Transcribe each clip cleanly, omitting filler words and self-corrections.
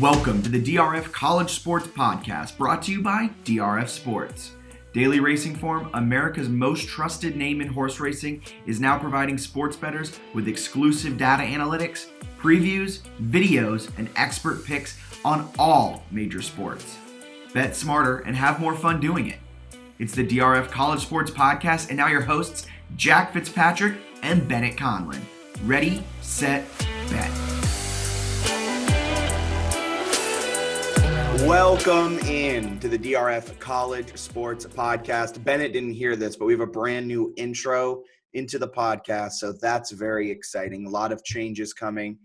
Welcome to the DRF College Sports Podcast, brought to you by DRF Sports. Daily Racing Form, America's most trusted name in horse racing, is now providing sports bettors with exclusive data analytics, previews, videos, and expert picks on all major sports. Bet smarter and have more fun doing it. It's the DRF College Sports Podcast, and now your hosts, Jack Fitzpatrick and Bennett Conlin. Ready, set, bet. Welcome in to the DRF College Sports Podcast. Bennett didn't hear this, but we have a brand new intro into the podcast, so that's very exciting. A lot of changes coming.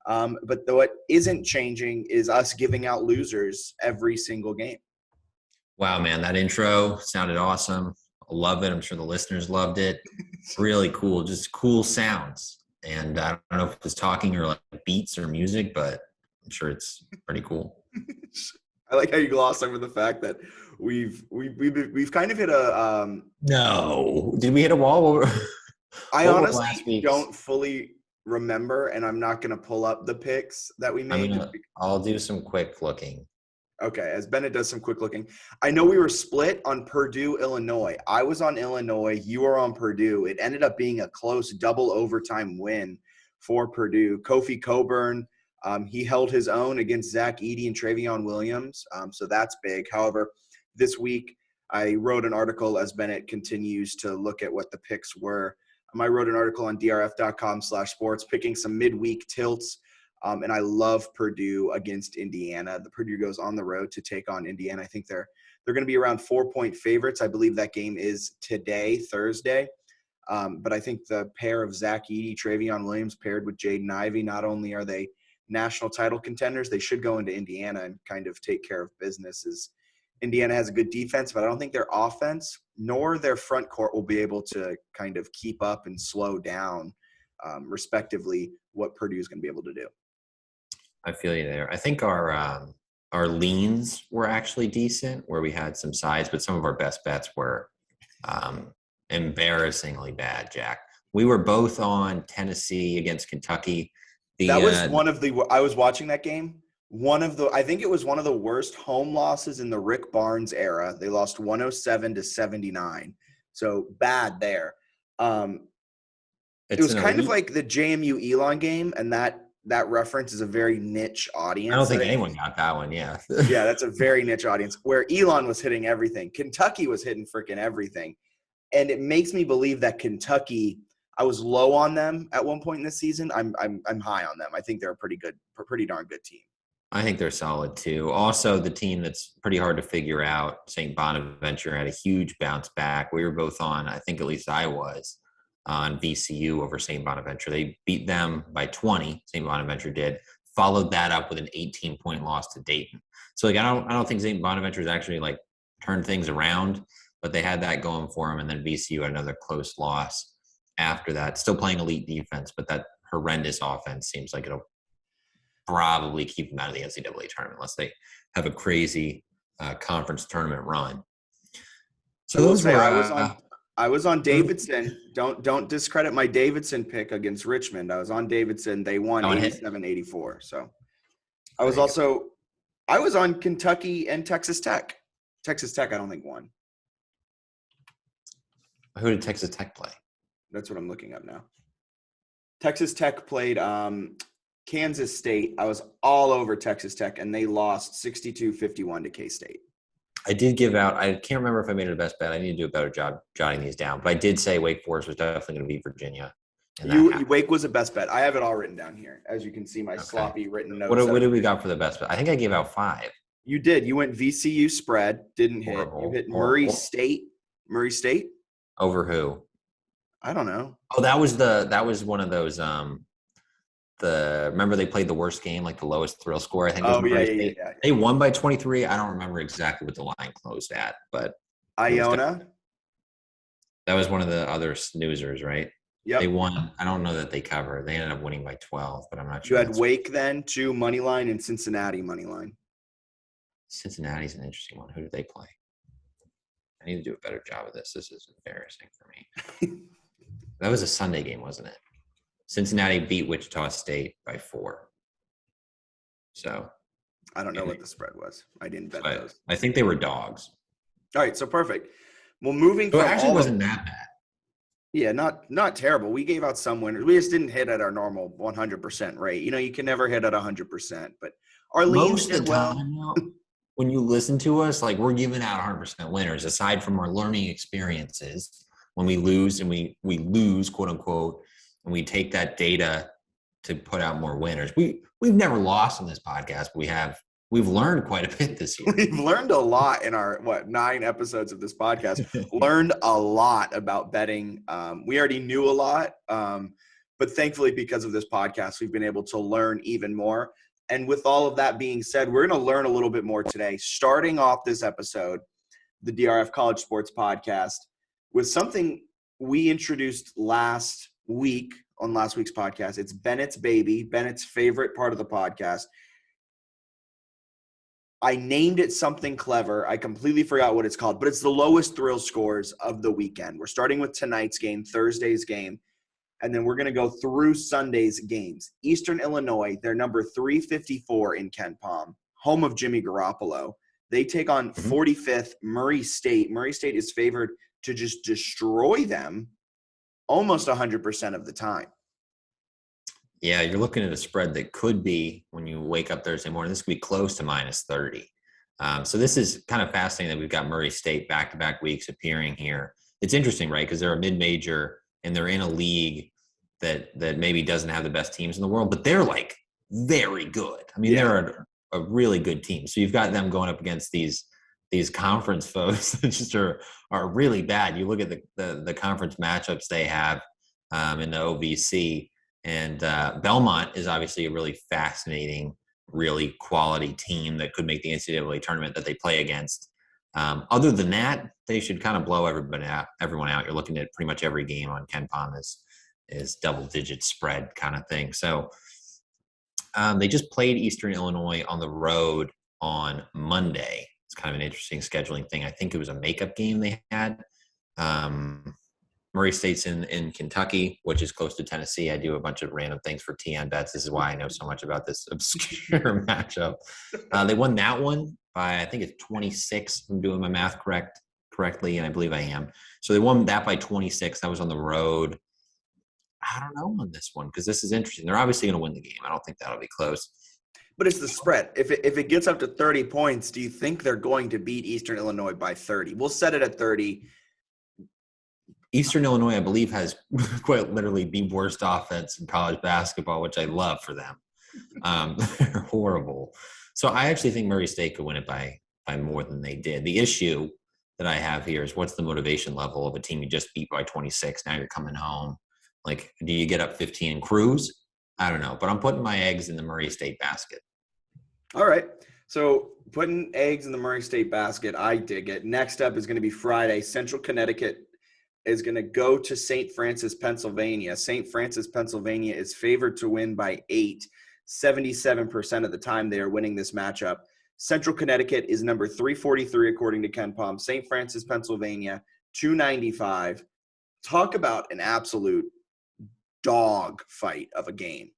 But what isn't changing is us giving out losers every single game. Wow, man, that intro sounded awesome. I love it. I'm sure the listeners loved it. Really cool, just cool sounds. And I don't know if it was talking or like beats or music, but I'm sure it's pretty cool. I like how you glossed over the fact that we've kind of hit a No, did we hit a wall? I honestly don't fully remember, and I'm not going to pull up the picks that we made. I'll do some quick looking. Okay, as Bennett does some quick looking. I know we were split on Purdue, Illinois. I was on Illinois. You were on Purdue. It ended up being a close double overtime win for Purdue. Kofi Coburn, he held his own against Zach Edey and Travion Williams, so that's big. However, this week I wrote an article as Bennett continues to look at what the picks were. I wrote an article on drf.com/sports picking some midweek tilts, and I love Purdue against Indiana. The Purdue goes on the road to take on Indiana. I think they're going to be around 4-point favorites. I believe that game is today, Thursday. But I think the pair of Zach Edey, Travion Williams paired with Jaden Ivey, not only are they national title contenders, they should go into Indiana and kind of take care of business. As Indiana has a good defense, but I don't think their offense nor their front court will be able to kind of keep up and slow down, respectively, what Purdue is going to be able to do. I feel you there. I think our leans were actually decent, where we had some sides, but some of our best bets were embarrassingly bad, Jack. We were both on Tennessee against Kentucky. That was one of the – I was watching that game. I think it was one of the worst home losses in the Rick Barnes era. They lost 107-79. So bad there. It was kind of like the JMU Elon game, and that reference is a very niche audience. I don't think anyone got that one, yeah. Yeah, that's a very niche audience, where Elon was hitting everything. Kentucky was hitting freaking everything. And it makes me believe that Kentucky – I was low on them at one point in the season. I'm high on them. I think they're a pretty darn good team. I think they're solid too. Also, the team that's pretty hard to figure out, St. Bonaventure, had a huge bounce back. We were both on, I think at least I was, on VCU over St. Bonaventure. They beat them by 20, St. Bonaventure did, followed that up with an 18-point loss to Dayton. So like I don't think St. Bonaventure's actually like turned things around, but they had that going for them, and then VCU had another close loss after that. Still playing elite defense, but that horrendous offense seems like it'll probably keep them out of the NCAA tournament unless they have a crazy conference tournament run. So those were I was on Davidson. Don't discredit my Davidson pick against Richmond. I was on Davidson. They won 87-84. So I was on Kentucky and Texas Tech. Texas Tech I don't think won. Who did Texas Tech play? That's what I'm looking up now. Texas Tech played Kansas State. I was all over Texas Tech, and they lost 62-51 to K-State. I did give out – I can't remember if I made it a best bet. I need to do a better job jotting these down. But I did say Wake Forest was definitely going to beat Virginia. Wake was a best bet. I have it all written down here. As you can see, my sloppy written notes. What did we got for the best bet? I think I gave out 5. You did. You went VCU spread. Didn't hit. You hit Murray State. Murray State? Over who? I don't know. Oh, that was one of those. Remember they played the worst game, like the lowest thrill score. I think. Yeah. They won by 23. I don't remember exactly what the line closed at, but Iona. That was one of the other snoozers, right? Yep. They won. I don't know that they covered. They ended up winning by 12, but I'm not sure. You had Wake then, 2 money line, and Cincinnati money line. Cincinnati's an interesting one. Who did they play? I need to do a better job of this. This is embarrassing for me. That was a Sunday game, wasn't it? Cincinnati beat Wichita State by 4. So I don't know what the spread was. I didn't bet But those. I think they were dogs. All right, so perfect. Well, moving So from it actually all wasn't that bad. yeah, not terrible. We gave out some winners. We just didn't hit at our normal 100% rate. You can never hit at 100%, but Arlene's Most of did the well. time now, when you listen to us, like we're giving out 100% winners, aside from our learning experiences. When we lose and we lose, quote unquote, and we take that data to put out more winners. We've never lost on this podcast, but we've learned quite a bit this year. We've learned a lot in our 9 episodes of this podcast. Learned a lot about betting. We already knew a lot, but thankfully because of this podcast, we've been able to learn even more. And with all of that being said, we're going to learn a little bit more today. Starting off this episode, the DRF College Sports Podcast, with something we introduced last week on last week's podcast. It's Bennett's baby, Bennett's favorite part of the podcast. I named it something clever. I completely forgot what it's called, but it's the lowest thrill scores of the weekend. We're starting with tonight's game, Thursday's game, and then we're going to go through Sunday's games. Eastern Illinois, they're number 354 in Ken Palm, home of Jimmy Garoppolo. They take on 45th Murray State. Murray State is favored to just destroy them almost 100% of the time. Yeah, you're looking at a spread that could be, when you wake up Thursday morning, this could be close to minus 30. So this is kind of fascinating that we've got Murray State back-to-back weeks appearing here. It's interesting, right, because they're a mid-major and they're in a league that maybe doesn't have the best teams in the world, but they're like very good. I mean, they're a really good team. So you've got them going up against these conference foes that just are really bad. You look at the conference matchups they have in the OVC. And Belmont is obviously a really fascinating, really quality team that could make the NCAA tournament that they play against. Other than that, they should kind of blow everyone out. You're looking at pretty much every game on Ken Palm is double-digit spread kind of thing. So they just played Eastern Illinois on the road on Monday. It's kind of an interesting scheduling thing. I think it was a makeup game they had. Murray State's in Kentucky, which is close to Tennessee. I do a bunch of random things for TN bets. This is why I know so much about this obscure matchup. They won that one by, I think it's 26. I'm doing my math correctly, and I believe I am. So they won that by 26. That was on the road. I don't know on this one because this is interesting. They're obviously going to win the game. I don't think that'll be close. But it's the spread. If it gets up to 30 points, do you think they're going to beat Eastern Illinois by 30? We'll set it at 30. Eastern Illinois, I believe, has quite literally the worst offense in college basketball, which I love for them. They're horrible. So I actually think Murray State could win it by more than they did. The issue that I have here is what's the motivation level of a team you just beat by 26? Now you're coming home. Like, do you get up 15 and cruise? I don't know. But I'm putting my eggs in the Murray State basket. All right. So putting eggs in the Murray State basket, I dig it. Next up is going to be Friday. Central Connecticut is going to go to St. Francis, Pennsylvania. St. Francis, Pennsylvania is favored to win by 8. 77% of the time they are winning this matchup. Central Connecticut is number 343 according to Ken Palm. St. Francis, Pennsylvania, 295. Talk about an absolute dog fight of a game.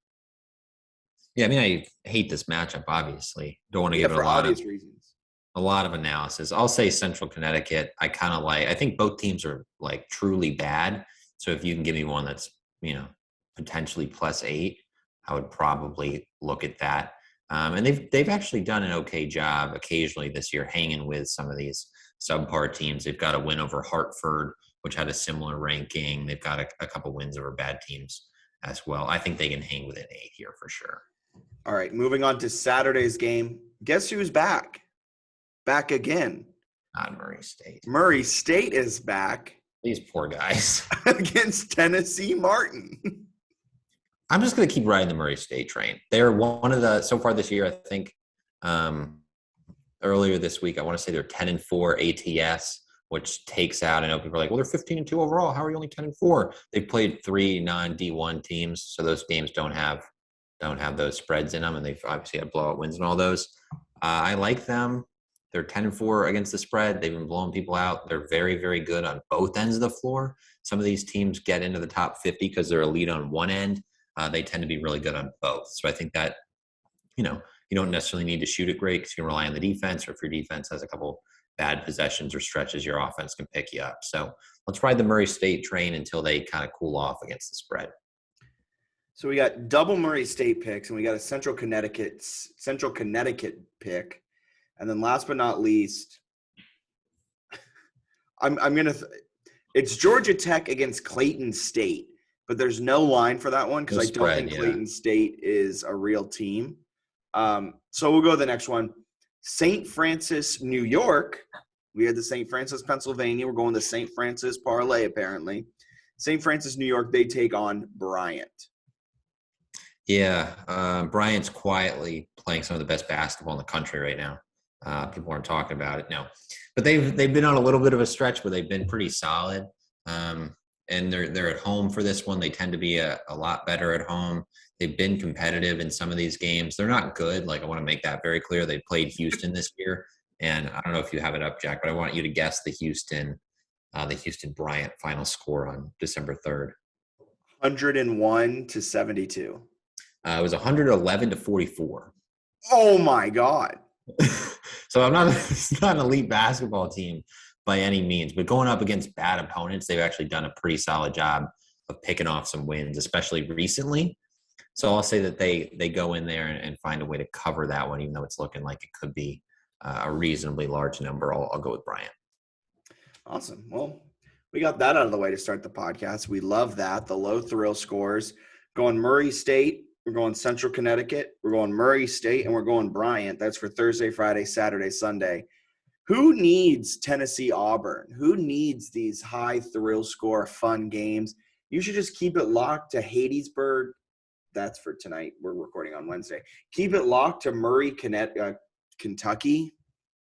Yeah, I mean, I hate this matchup, obviously. Don't want to give it a lot of analysis. I'll say Central Connecticut. I think both teams are like truly bad. So if you can give me one that's, potentially +8, I would probably look at that. And they've actually done an okay job occasionally this year hanging with some of these subpar teams. They've got a win over Hartford, which had a similar ranking. They've got a couple wins over bad teams as well. I think they can hang with an 8 here for sure. All right, moving on to Saturday's game. Guess who's back? Back again. Not Murray State. Murray State is back. These poor guys. Against Tennessee Martin. I'm just going to keep riding the Murray State train. They're one of the, so far this year, I think, earlier this week, I want to say they're 10-4 ATS, which takes out, I know people are like, well, they're 15-2 overall. How are you only 10-4? They've played 3 non-D1 teams, so those games don't have those spreads in them, and they've obviously had blowout wins and all those. I like them. They're 10-4 against the spread. They've been blowing people out. They're very, very good on both ends of the floor. Some of these teams get into the top 50 because they're elite on one end. They tend to be really good on both. So I think that, if you don't necessarily need to shoot it great because you can rely on the defense, or if your defense has a couple bad possessions or stretches, your offense can pick you up. So let's ride the Murray State train until they kind of cool off against the spread. So we got double Murray State picks, and we got a Central Connecticut pick. And then last but not least, it's Georgia Tech against Clayton State, but there's no line for that one because I don't think Clayton State is a real team. So we'll go to the next one. St. Francis, New York. We had the St. Francis, Pennsylvania. We're going to St. Francis parlay, apparently. St. Francis, New York, they take on Bryant. Yeah, Bryant's quietly playing some of the best basketball in the country right now. People aren't talking about it now, but they've been on a little bit of a stretch where they've been pretty solid. And they're at home for this one. They tend to be a lot better at home. They've been competitive in some of these games. They're not good. Like, I want to make that very clear. They played Houston this year, and I don't know if you have it up, Jack, but I want you to guess the Houston Bryant final score on December 3rd. 101-72. It was 111-44. Oh my God. So it's not an elite basketball team by any means, but going up against bad opponents, they've actually done a pretty solid job of picking off some wins, especially recently. So I'll say that they go in there and find a way to cover that one, even though it's looking like it could be a reasonably large number. I'll go with Bryant. Awesome. Well, we got that out of the way to start the podcast. We love that. The low thrill scores. Going Murray State. We're going Central Connecticut. We're going Murray State, and we're going Bryant. That's for Thursday, Friday, Saturday, Sunday. Who needs Tennessee Auburn? Who needs these high thrill score fun games? You should just keep it locked to Hattiesburg. That's for tonight. We're recording on Wednesday. Keep it locked to Murray, Kentucky.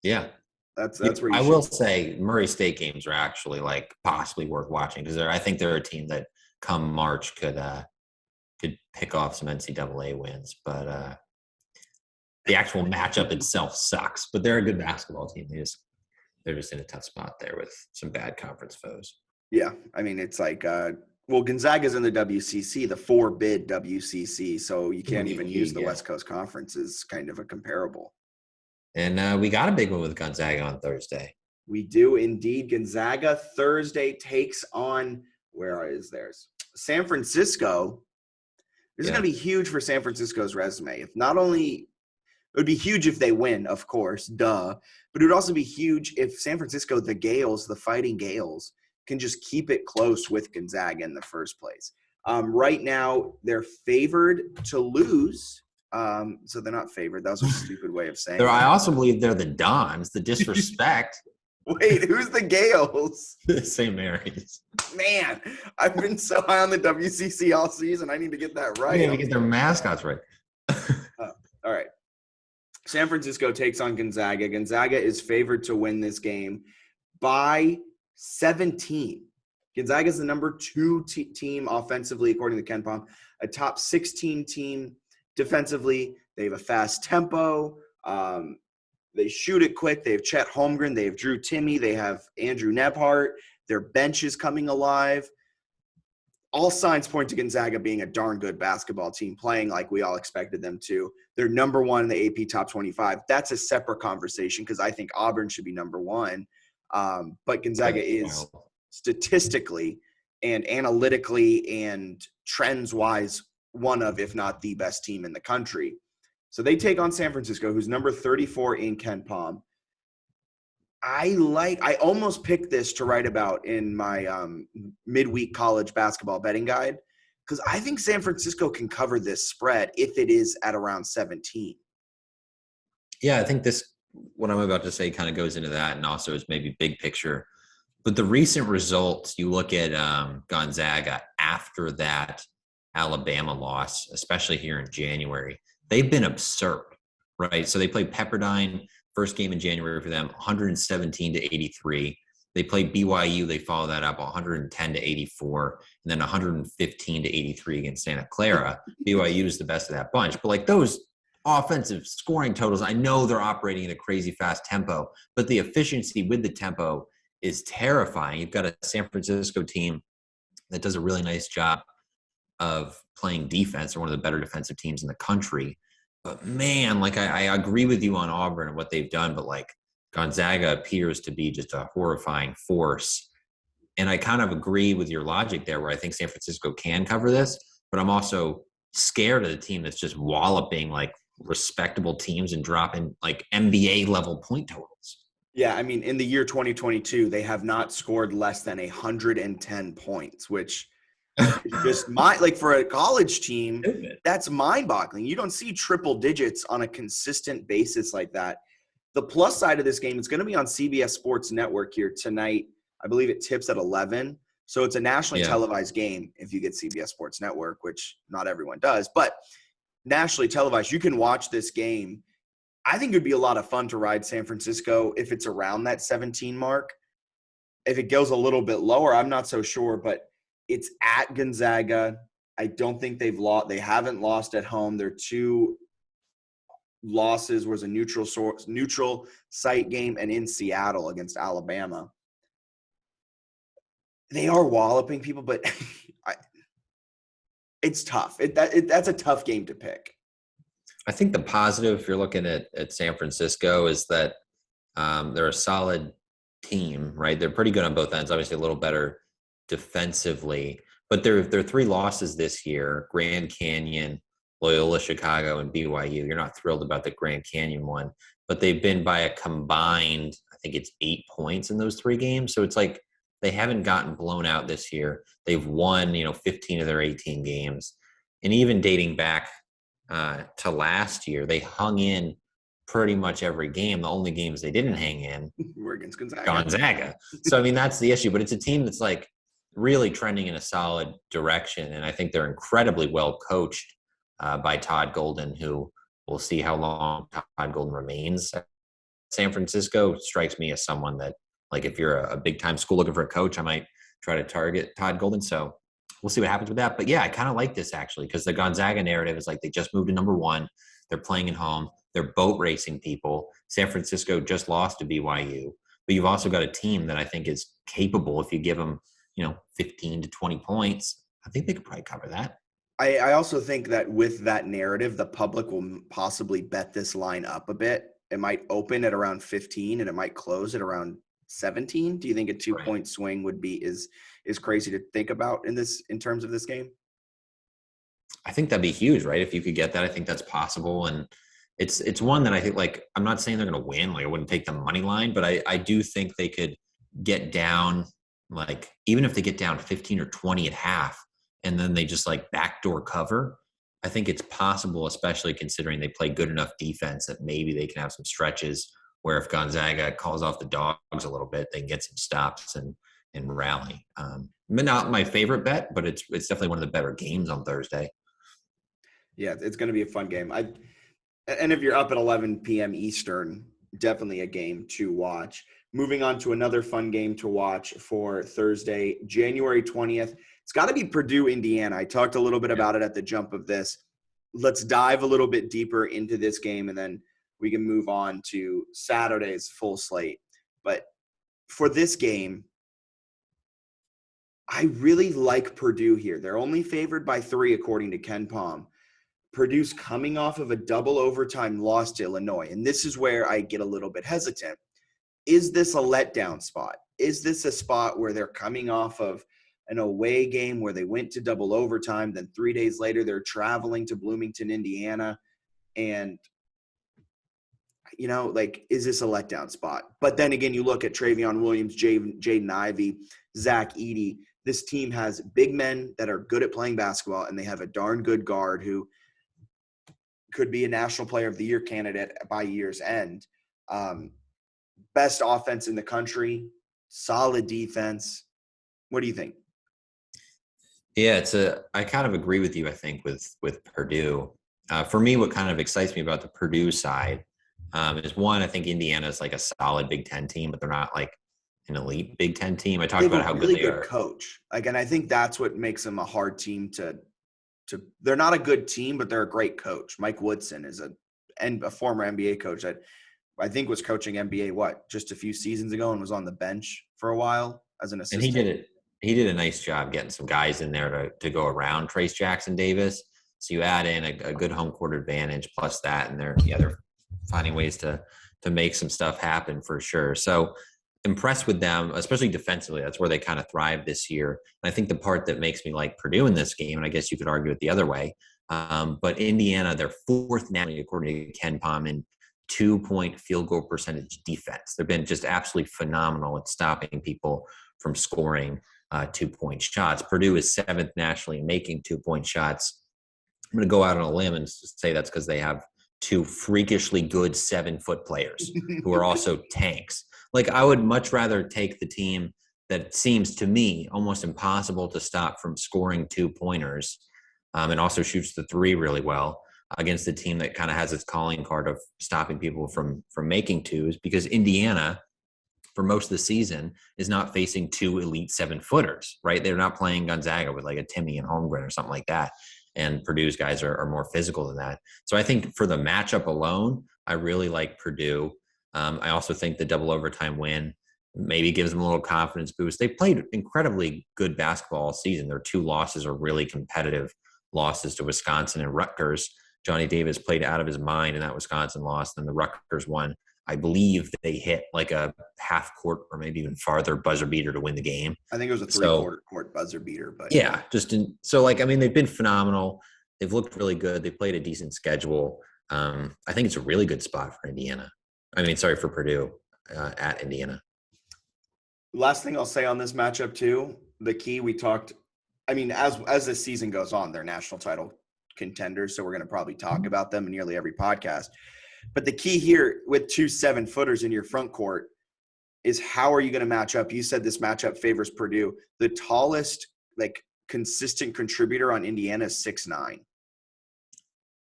Yeah. That's where you I will say Murray State games are actually like possibly worth watching because I think they're a team that come March could pick off some NCAA wins, but the actual matchup itself sucks. But they're a good basketball team. They're just in a tough spot there with some bad conference foes. Yeah, I mean it's like Gonzaga's in the WCC, the 4-bid WCC, so you can't even use the West Coast Conference as kind of a comparable. And we got a big one with Gonzaga on Thursday. We do indeed. Gonzaga Thursday takes on San Francisco. This is going to be huge for San Francisco's resume. It would be huge if they win, of course, duh. But it would also be huge if San Francisco, the Fighting Gales, can just keep it close with Gonzaga in the first place. Right now, they're favored to lose. So they're not favored. That was a stupid way of saying it. I also believe they're the Dons, the disrespect. Wait, who's the Gales? St. Mary's. Man, I've been so high on the WCC all season. I need to get that right. I need to get their mascots right. All right. San Francisco takes on Gonzaga. Gonzaga is favored to win this game by 17. Gonzaga is the number 2 team offensively, according to KenPom, a top 16 team defensively. They have a fast tempo. They shoot it quick. They have Chet Holmgren. They have Drew Timme. They have Andrew Nebhart. Their bench is coming alive. All signs point to Gonzaga being a darn good basketball team, playing like we all expected them to. They're number 1 in the AP Top 25. That's a separate conversation because I think Auburn should be number 1. But Gonzaga is statistically and analytically and trends-wise one of, if not the best team in the country. So they take on San Francisco, who's number 34 in KenPom. I almost picked this to write about in my midweek college basketball betting guide because I think San Francisco can cover this spread if it is at around 17. Yeah, I think what I'm about to say kind of goes into that and also is maybe big picture. But the recent results, you look at Gonzaga after that Alabama loss, especially here in January, they've been absurd, right? So they played Pepperdine, first game in January for them, 117-83. They played BYU. They follow that up 110-84, and then 115-83 against Santa Clara. BYU is the best of that bunch. But like those offensive scoring totals, I know they're operating at a crazy fast tempo, but the efficiency with the tempo is terrifying. You've got a San Francisco team that does a really nice job of playing defense. They're one of the better defensive teams in the country. man, like I agree with you on Auburn and what they've done, but like Gonzaga appears to be just a horrifying force. And I kind of agree with your logic there, where I think San Francisco can cover this, but I'm also scared of the team that's just walloping like respectable teams and dropping like NBA level point totals. Yeah, I mean, in the year 2022, they have not scored less than 110 points, which is just like for a college team, that's mind-boggling. You don't see triple digits on a consistent basis like that. The plus side of this game, it's going to be on CBS Sports Network here tonight. I believe it tips at 11. So it's a nationally televised game if you get CBS Sports Network, which not everyone does. But nationally televised, you can watch this game. I think it would be a lot of fun to ride San Francisco if it's around that 17 mark. If it goes a little bit lower, I'm not so sure, but it's at Gonzaga. I don't think they've lost. They haven't lost at home. Their two losses was a neutral site game and in Seattle against Alabama. They are walloping people, but it's tough. That's a tough game to pick. I think the positive, if you're looking at San Francisco, is that they're a solid team, right? They're pretty good on both ends. Obviously, a little better defensively, but their three losses this year: Grand Canyon, Loyola Chicago, and BYU. You're not thrilled about the Grand Canyon one, but they've been by a combined, I think it's 8 points in those three games. So it's like they haven't gotten blown out this year. They've won, 15 of their 18 games, and even dating back to last year, they hung in pretty much every game. The only games they didn't hang in were against Gonzaga. So, I mean, that's the issue. But it's a team that's like really trending in a solid direction. And I think they're incredibly well coached by Todd Golden, who we'll see how long Todd Golden remains at San Francisco. Strikes me as someone that, like, if you're a big-time school looking for a coach, I might try to target Todd Golden. So we'll see what happens with that. But yeah, I kind of like this actually, because the Gonzaga narrative is like they just moved to number one. They're playing at home. They're boat racing people. San Francisco just lost to BYU. But you've also got a team that I think is capable, if you give them, 15 to 20 points. I think they could probably cover that. I also think that with that narrative, the public will possibly bet this line up a bit. It might open at around 15 and it might close at around 17. Do you think a 2-point swing would be is crazy to think about in terms of this game? I think that'd be huge, right? If you could get that, I think that's possible. And it's one that I think, like, I'm not saying they're going to win. Like, I wouldn't take the money line, but I do think they could get down, like, even if they get down 15 or 20 at half, and then they just like backdoor cover. I think it's possible, especially considering they play good enough defense, that maybe they can have some stretches where if Gonzaga calls off the dogs a little bit, they can get some stops and rally. Not my favorite bet, but it's definitely one of the better games on Thursday. Yeah, it's going to be a fun game. And if you're up at 11 p.m. Eastern, definitely a game to watch. Moving on to another fun game to watch for Thursday, January 20th. It's got to be Purdue, Indiana. I talked a little bit about it at the jump of this. Let's dive a little bit deeper into this game, and then we can move on to Saturday's full slate. But for this game, I really like Purdue here. They're only favored by 3, according to Ken Pom. Purdue's coming off of a double overtime loss to Illinois, and this is where I get a little bit hesitant. Is this a letdown spot? Is this a spot where they're coming off of an away game where they went to double overtime, then 3 days later they're traveling to Bloomington, Indiana, and is this a letdown spot? But then again, you look at Travion Williams, Jaden Ivey, Zach Edey. This team has big men that are good at playing basketball, and they have a darn good guard who could be a National Player of the Year candidate by year's end. Best offense in the country, solid defense. What do you think? Yeah, I kind of agree with you, I think, with Purdue. For me, what kind of excites me about the Purdue side is, one, I think Indiana is like a solid Big Ten team, but they're not like an elite Big Ten team. I talked about how good they are. Coach. And I think that's what makes them a hard team to they're not a good team, but they're a great coach. Mike Woodson is a former NBA coach that I think was coaching NBA, just a few seasons ago, and was on the bench for a while as an assistant. And he did a nice job getting some guys in there to go around Trace Jackson Davis. So you add in a good home court advantage plus that, and they're finding ways to make some stuff happen for sure. So impressed with them, especially defensively. That's where they kind of thrive this year. And I think the part that makes me like Purdue in this game, and I guess you could argue it the other way, but Indiana, they're fourth nationally according to Ken Pom in 2-point field goal percentage defense. They've been just absolutely phenomenal at stopping people from scoring 2-point shots. Purdue is seventh nationally in making 2-point shots. I'm going to go out on a limb and say that's because they have two freakishly good 7-foot players who are also tanks. Like, I would much rather take the team that seems to me almost impossible to stop from scoring 2-pointers and also shoots the 3 really well against the team that kind of has its calling card of stopping people from making 2s, because Indiana, for most of the season, is not facing 2 elite 7-footers, right? They're not playing Gonzaga with like a Timmy and Holmgren or something like that. And Purdue's guys are more physical than that. So I think for the matchup alone, I really like Purdue. I also think the double overtime win maybe gives them a little confidence boost. They played incredibly good basketball all season. Their 2 losses are really competitive losses to Wisconsin and Rutgers. Johnny Davis played out of his mind in that Wisconsin loss. Then the Rutgers one, I believe they hit like a half court or maybe even farther buzzer beater to win the game. I think it was a 3/4 court buzzer beater. But yeah, they've been phenomenal. They've looked really good. They played a decent schedule. I think it's a really good spot for for Purdue at Indiana. Last thing I'll say on this matchup too, the key we talked, as this season goes on, they're national title contenders, so we're going to probably talk about them in nearly every podcast. But the key here with 2 7-footers in your front court is how are you going to match up? You said this matchup favors Purdue. The tallest, consistent contributor on Indiana is 6'9".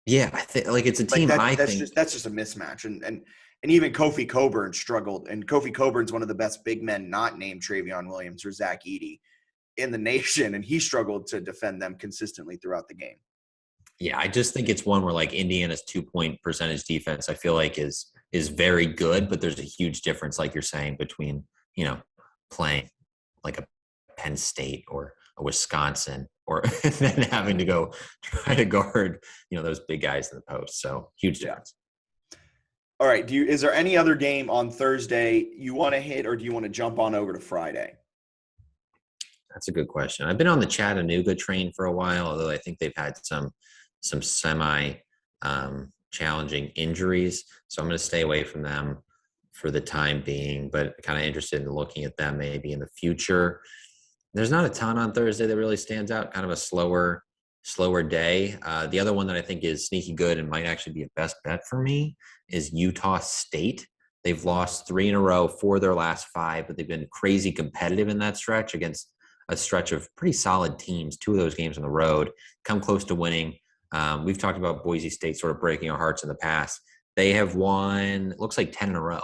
Yeah, I think it's a team. That's just a mismatch, and even Kofi Coburn struggled. And Kofi Coburn's one of the best big men not named Travion Williams or Zach Edey in the nation, and he struggled to defend them consistently throughout the game. Yeah, I just think it's one where Indiana's 2-point percentage defense, I feel like is very good, but there's a huge difference, like you're saying, between, playing like a Penn State or a Wisconsin or then having to go try to guard, those big guys in the post. So huge difference. All right. Is there any other game on Thursday you want to hit, or do you want to jump on over to Friday? That's a good question. I've been on the Chattanooga train for a while, although I think they've had some semi challenging injuries. So I'm going to stay away from them for the time being, but kind of interested in looking at them maybe in the future. There's not a ton on Thursday that really stands out, kind of a slower day. The other one that I think is sneaky good and might actually be a best bet for me is Utah State. They've lost 3 in a row, 4 of their last 5, but they've been crazy competitive in that stretch against a stretch of pretty solid teams. 2 of those games on the road, come close to winning. We've talked about Boise State sort of breaking our hearts in the past. They have won, it looks like 10 in a row.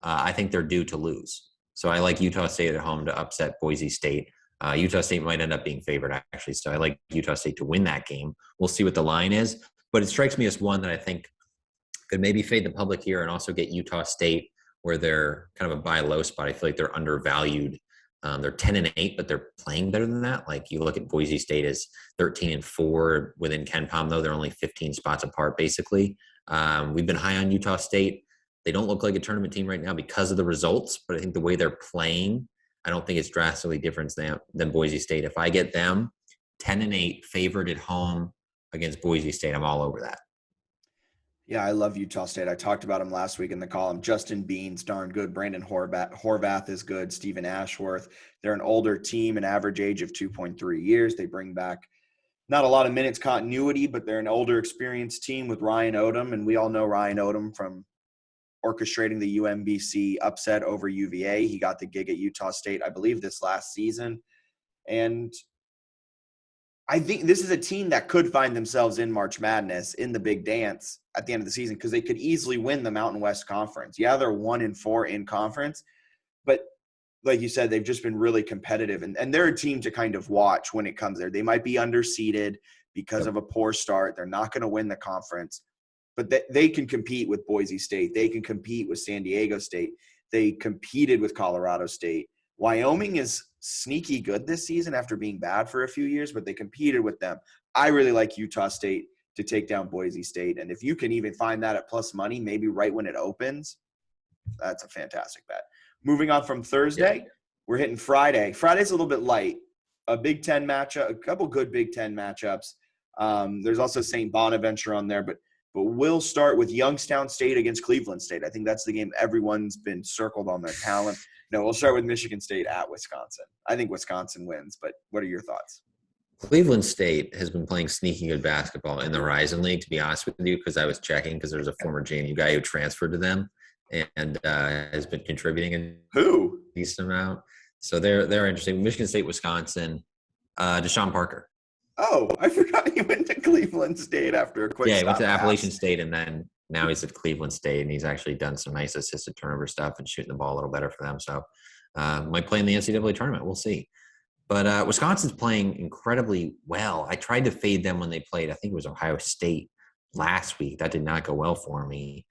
I think they're due to lose. So I like Utah State at home to upset Boise State. Utah State might end up being favored, actually. So I like Utah State to win that game. We'll see what the line is. But it strikes me as one that I think could maybe fade the public here and also get Utah State where they're kind of a buy low spot. I feel like they're undervalued. They're 10-8, but they're playing better than that. Like you look at Boise State as 13-4 within Ken Pom, though they're only 15 spots apart, basically. We've been high on Utah State. They don't look like a tournament team right now because of the results, but I think the way they're playing, I don't think it's drastically different than Boise State. If I get them 10-8 favored at home against Boise State, I'm all over that. Yeah, I love Utah State. I talked about him last week in the column. Justin Bean's darn good. Brandon Horvath is good. Stephen Ashworth. They're an older team, an average age of 2.3 years. They bring back not a lot of minutes continuity, but they're an older, experienced team with Ryan Odom, and we all know Ryan Odom from orchestrating the UMBC upset over UVA. He got the gig at Utah State, I believe, this last season. And I think this is a team that could find themselves in March Madness in the big dance at the end of the season because they could easily win the Mountain West Conference. Yeah, they're 1-4 in conference, but like you said, they've just been really competitive. And they're a team to kind of watch when it comes there. They might be underseeded because of a poor start. They're not going to win the conference, but they can compete with Boise State. They can compete with San Diego State. They competed with Colorado State. Wyoming is sneaky good this season after being bad for a few years, but they competed with them. I really like Utah State to take down Boise State. And if you can even find that at plus money, maybe right when it opens, that's a fantastic bet. Moving on from Thursday, we're hitting Friday. Friday's a little bit light. A Big Ten matchup, a couple good Big Ten matchups. There's also St. Bonaventure on there, but we'll start with Youngstown State against Cleveland State. I think that's the game everyone's been circled on their talent. No, we'll start with Michigan State at Wisconsin. I think Wisconsin wins, but what are your thoughts? Cleveland State has been playing sneaky good basketball in the Horizon League, to be honest with you, because I was checking because there's a former JMU guy who transferred to them and has been contributing a decent amount. So they're interesting. Michigan State, Wisconsin, Deshaun Parker. Oh, I forgot he went to Cleveland State after a quick he went to pass. Appalachian State, and then now he's at Cleveland State, and he's actually done some nice assisted turnover stuff and shooting the ball a little better for them. So might play in the NCAA tournament. We'll see. But Wisconsin's playing incredibly well. I tried to fade them when they played, I think it was Ohio State last week. That did not go well for me.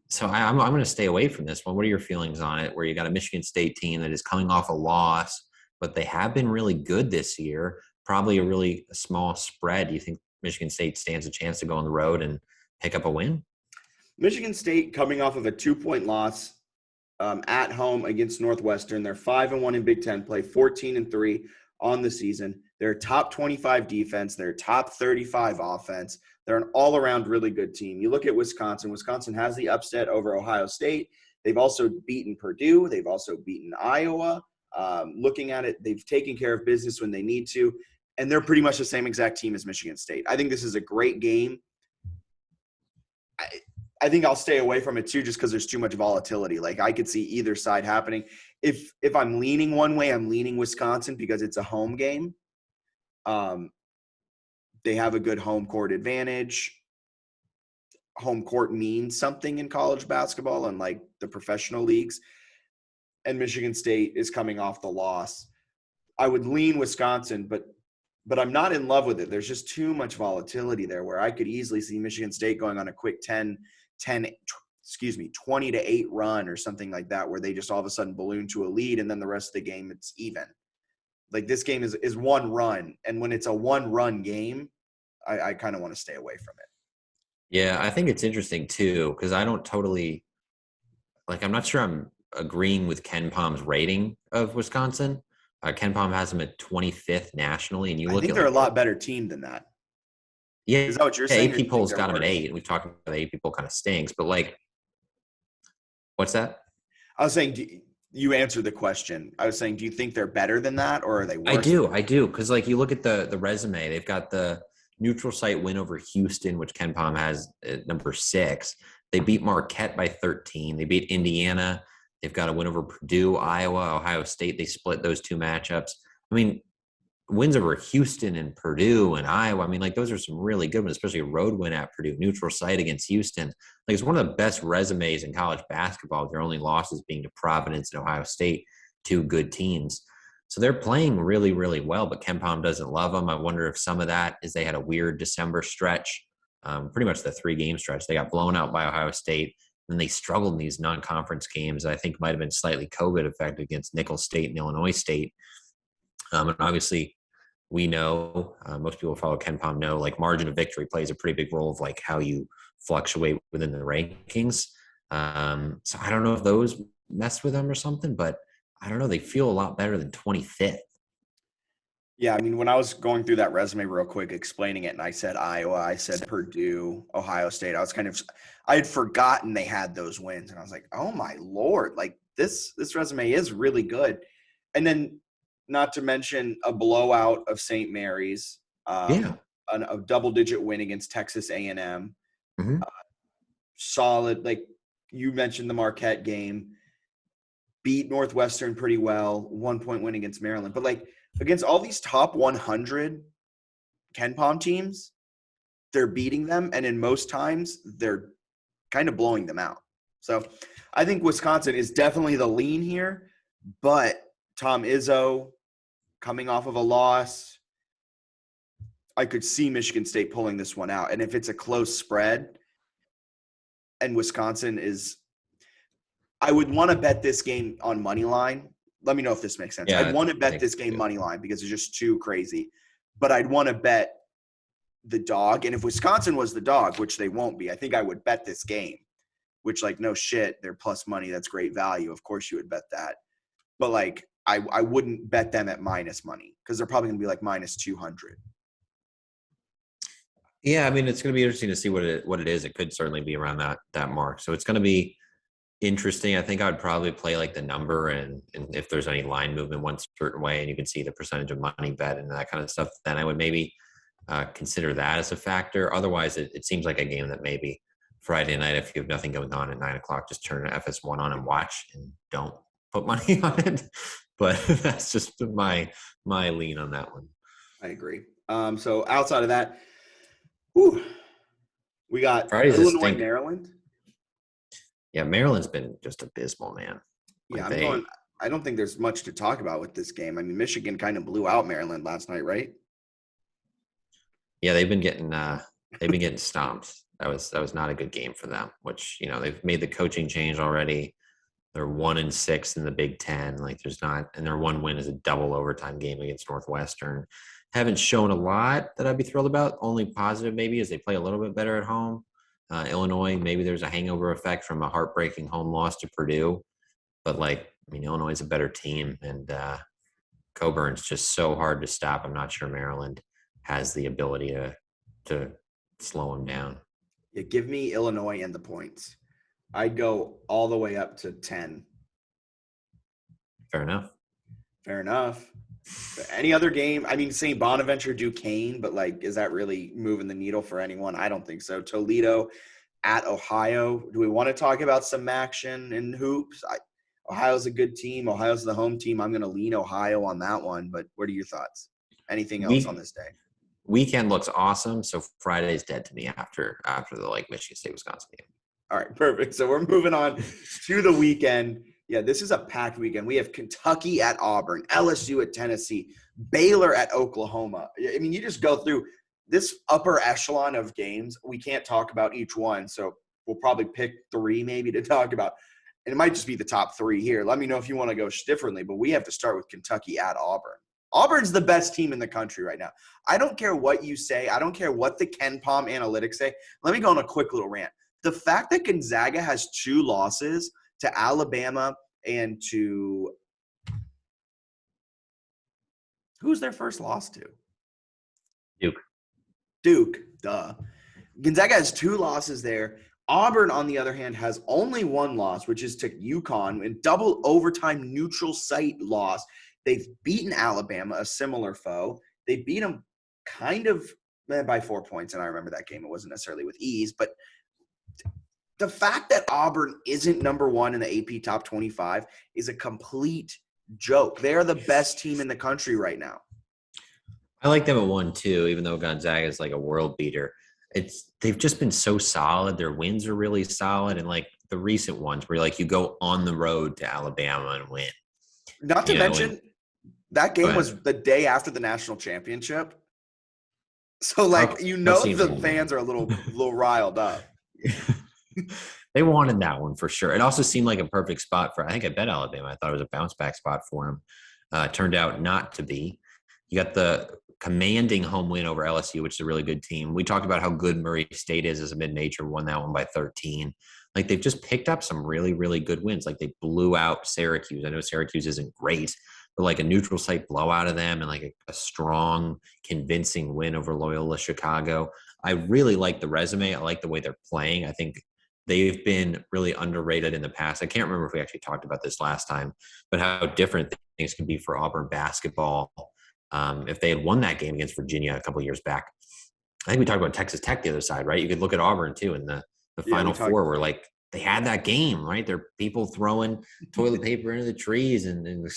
So I'm going to stay away from this one. What are your feelings on it, where you got a Michigan State team that is coming off a loss, but they have been really good this year, probably a really small spread? Do you think Michigan State stands a chance to go on the road and pick up a win? Michigan State coming off of a 2-point loss at home against Northwestern. They're 5-1 in Big Ten play, 14-3 on the season. They're a top 25 defense. They're a top 35 offense. They're an all-around really good team. You look at Wisconsin. Wisconsin has the upset over Ohio State. They've also beaten Purdue. They've also beaten Iowa. Looking at it, they've taken care of business when they need to, and they're pretty much the same exact team as Michigan State. I think this is a great game. I think I'll stay away from it too, just because there's too much volatility. Like, I could see either side happening. If I'm leaning one way, I'm leaning Wisconsin because it's a home game. They have a good home court advantage. Home court means something in college basketball, unlike the professional leagues. And Michigan State is coming off the loss. I would lean Wisconsin, but I'm not in love with it. There's just too much volatility there, where I could easily see Michigan State going on a quick 20-8 run or something like that, where they just all of a sudden balloon to a lead, and then the rest of the game it's even. Like, this game is one run, and when it's a one-run game, I kind of want to stay away from it. Yeah, I think it's interesting too, because I don't totally – I'm not sure I'm agreeing with Ken Palm's rating of Wisconsin. Ken Palm has them at 25th nationally, and I think they're a lot better team than that. Yeah, is that what you're saying? AP poll's got them at 8, and we've talked about the AP poll kind of stinks, but what's that? I was saying, you answered the question. I was saying, do you think they're better than that, or are they worse? I do, because you look at the resume, they've got the neutral site win over Houston, which Ken Palm has at number 6. They beat Marquette by 13. They beat Indiana. They've got a win over Purdue, Iowa, Ohio State. They split those two matchups. I mean, wins over Houston and Purdue and Iowa. I mean, those are some really good ones, especially a road win at Purdue, neutral site against Houston. It's one of the best resumes in college basketball. Their only losses being to Providence and Ohio State, 2 good teams. So they're playing really, really well, but Ken Palm doesn't love them. I wonder if some of that is they had a weird December stretch, pretty much the 3-game stretch. They got blown out by Ohio State, and they struggled in these non-conference games. I think might have been slightly COVID affected against Nicholls State and Illinois State. And obviously, we know, most people who follow Ken Palm know, margin of victory plays a pretty big role of how you fluctuate within the rankings. So I don't know if those messed with them or something, but I don't know. They feel a lot better than 25th. Yeah, I mean, when I was going through that resume real quick, explaining it, and I said Iowa, I said Purdue, Ohio State, I had forgotten they had those wins. And I was like, oh my Lord, this resume is really good. And then, not to mention a blowout of St. Mary's, a double-digit win against Texas A&M. Mm-hmm. Solid, you mentioned the Marquette game. Beat Northwestern pretty well, 1-point win against Maryland. But, against all these top 100 Ken Palm teams, they're beating them, and in most times, they're kind of blowing them out. So I think Wisconsin is definitely the lean here, but Tom Izzo coming off of a loss, I could see Michigan State pulling this one out. And if it's a close spread and Wisconsin is – I would want to bet this game on money line. let me know if this makes sense. Yeah, I'd want to I bet think this so, game too. money line because it's just too crazy. But I'd want to bet the dog. And if Wisconsin was the dog, which they won't be, I think I would bet this game, which, like, no shit, they're plus money. That's great value. Of course you would bet that. But, like, I wouldn't bet them at minus money because they're probably going to be like minus 200. Yeah, I mean, it's going to be interesting to see what it is. It could certainly be around that mark. So it's going to be interesting. I think I would probably play like the number and if there's any line movement one certain way and you can see the percentage of money bet and that kind of stuff, then I would maybe consider that as a factor. Otherwise, it seems like a game that maybe Friday night, if you have nothing going on at 9:00, just turn FS1 on and watch and don't put money on it. But that's just my lean on that one. I agree. So outside of that, we got Friday's Illinois, Maryland. Yeah, Maryland's been just abysmal, man. Yeah, I don't think there's much to talk about with this game. I mean, Michigan kind of blew out Maryland last night, right? Yeah, they've been getting stomped. That was not a good game for them. Which, they've made the coaching change already. They're 1-6 in the Big Ten. Like, there's not, and their one win is a double overtime game against Northwestern. Haven't shown a lot that I'd be thrilled about. Only positive maybe is they play a little bit better at home. Illinois, maybe there's a hangover effect from a heartbreaking home loss to Purdue. But, Illinois is a better team, and Coburn's just so hard to stop. I'm not sure Maryland has the ability to slow him down. Yeah, give me Illinois and the points. I'd go all the way up to 10. Fair enough. Any other game? I mean, St. Bonaventure, Duquesne, but, is that really moving the needle for anyone? I don't think so. Toledo at Ohio. Do we want to talk about some action in hoops? Ohio's a good team. Ohio's the home team. I'm going to lean Ohio on that one, but what are your thoughts? Anything else on this day? Weekend looks awesome, so Friday's dead to me after the Michigan State Wisconsin game. All right, perfect. So we're moving on to the weekend. Yeah, this is a packed weekend. We have Kentucky at Auburn, LSU at Tennessee, Baylor at Oklahoma. I mean, you just go through this upper echelon of games. We can't talk about each one, so we'll probably pick 3 maybe to talk about. And it might just be the top 3 here. Let me know if you want to go differently, but we have to start with Kentucky at Auburn. Auburn's the best team in the country right now. I don't care what you say. I don't care what the Ken Palm analytics say. Let me go on a quick little rant. The fact that Gonzaga has 2 losses to Alabama and to – who's their first loss to? Duke, duh. Gonzaga has 2 losses there. Auburn, on the other hand, has only 1 loss, which is to UConn, and double overtime neutral site loss. They've beaten Alabama, a similar foe. They beat them kind of by 4 points, and I remember that game. It wasn't necessarily with ease, but the fact that Auburn isn't number 1 in the AP Top 25 is a complete joke. They are the best team in the country right now. I like them at 1-2, even though Gonzaga is like a world beater. They've just been so solid. Their wins are really solid, and the recent ones where you go on the road to Alabama and win. Not to mention that game was the day after the national championship. So the fans are a little riled up. They wanted that one for sure. It also seemed like a perfect spot I think I bet Alabama. I thought it was a bounce back spot for them. Turned out not to be. You got the commanding home win over LSU, which is a really good team. We talked about how good Murray State is as a mid-major, won that one by 13. They've just picked up some really, really good wins. They blew out Syracuse. I know Syracuse isn't great, but a neutral site blowout of them and a strong, convincing win over Loyola Chicago. I really like the resume. I like the way they're playing. I think they've been really underrated in the past. I can't remember if we actually talked about this last time, but how different things can be for Auburn basketball. If they had won that game against Virginia a couple of years back, I think we talked about Texas Tech the other side, right? You could look at Auburn too in the Final Four where they had that game, right? There are people throwing toilet paper into the trees and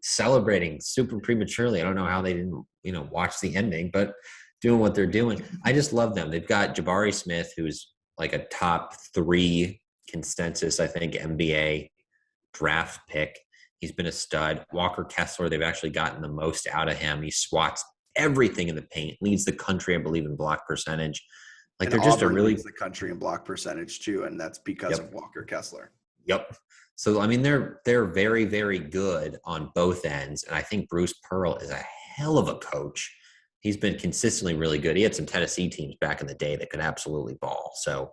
celebrating super prematurely. I don't know how they didn't, watch the ending, but doing what they're doing. I just love them. They've got Jabari Smith, who's a top 3 consensus, I think, NBA draft pick. He's been a stud. Walker Kessler, they've actually gotten the most out of him. He swats everything in the paint, leads the country, I believe, in block percentage. They're just Auburn leads the country in block percentage too, and that's because of Walker Kessler. Yep. So, I mean, they're very, very good on both ends. And I think Bruce Pearl is a hell of a coach. He's been consistently really good. He had some Tennessee teams back in the day that could absolutely ball. So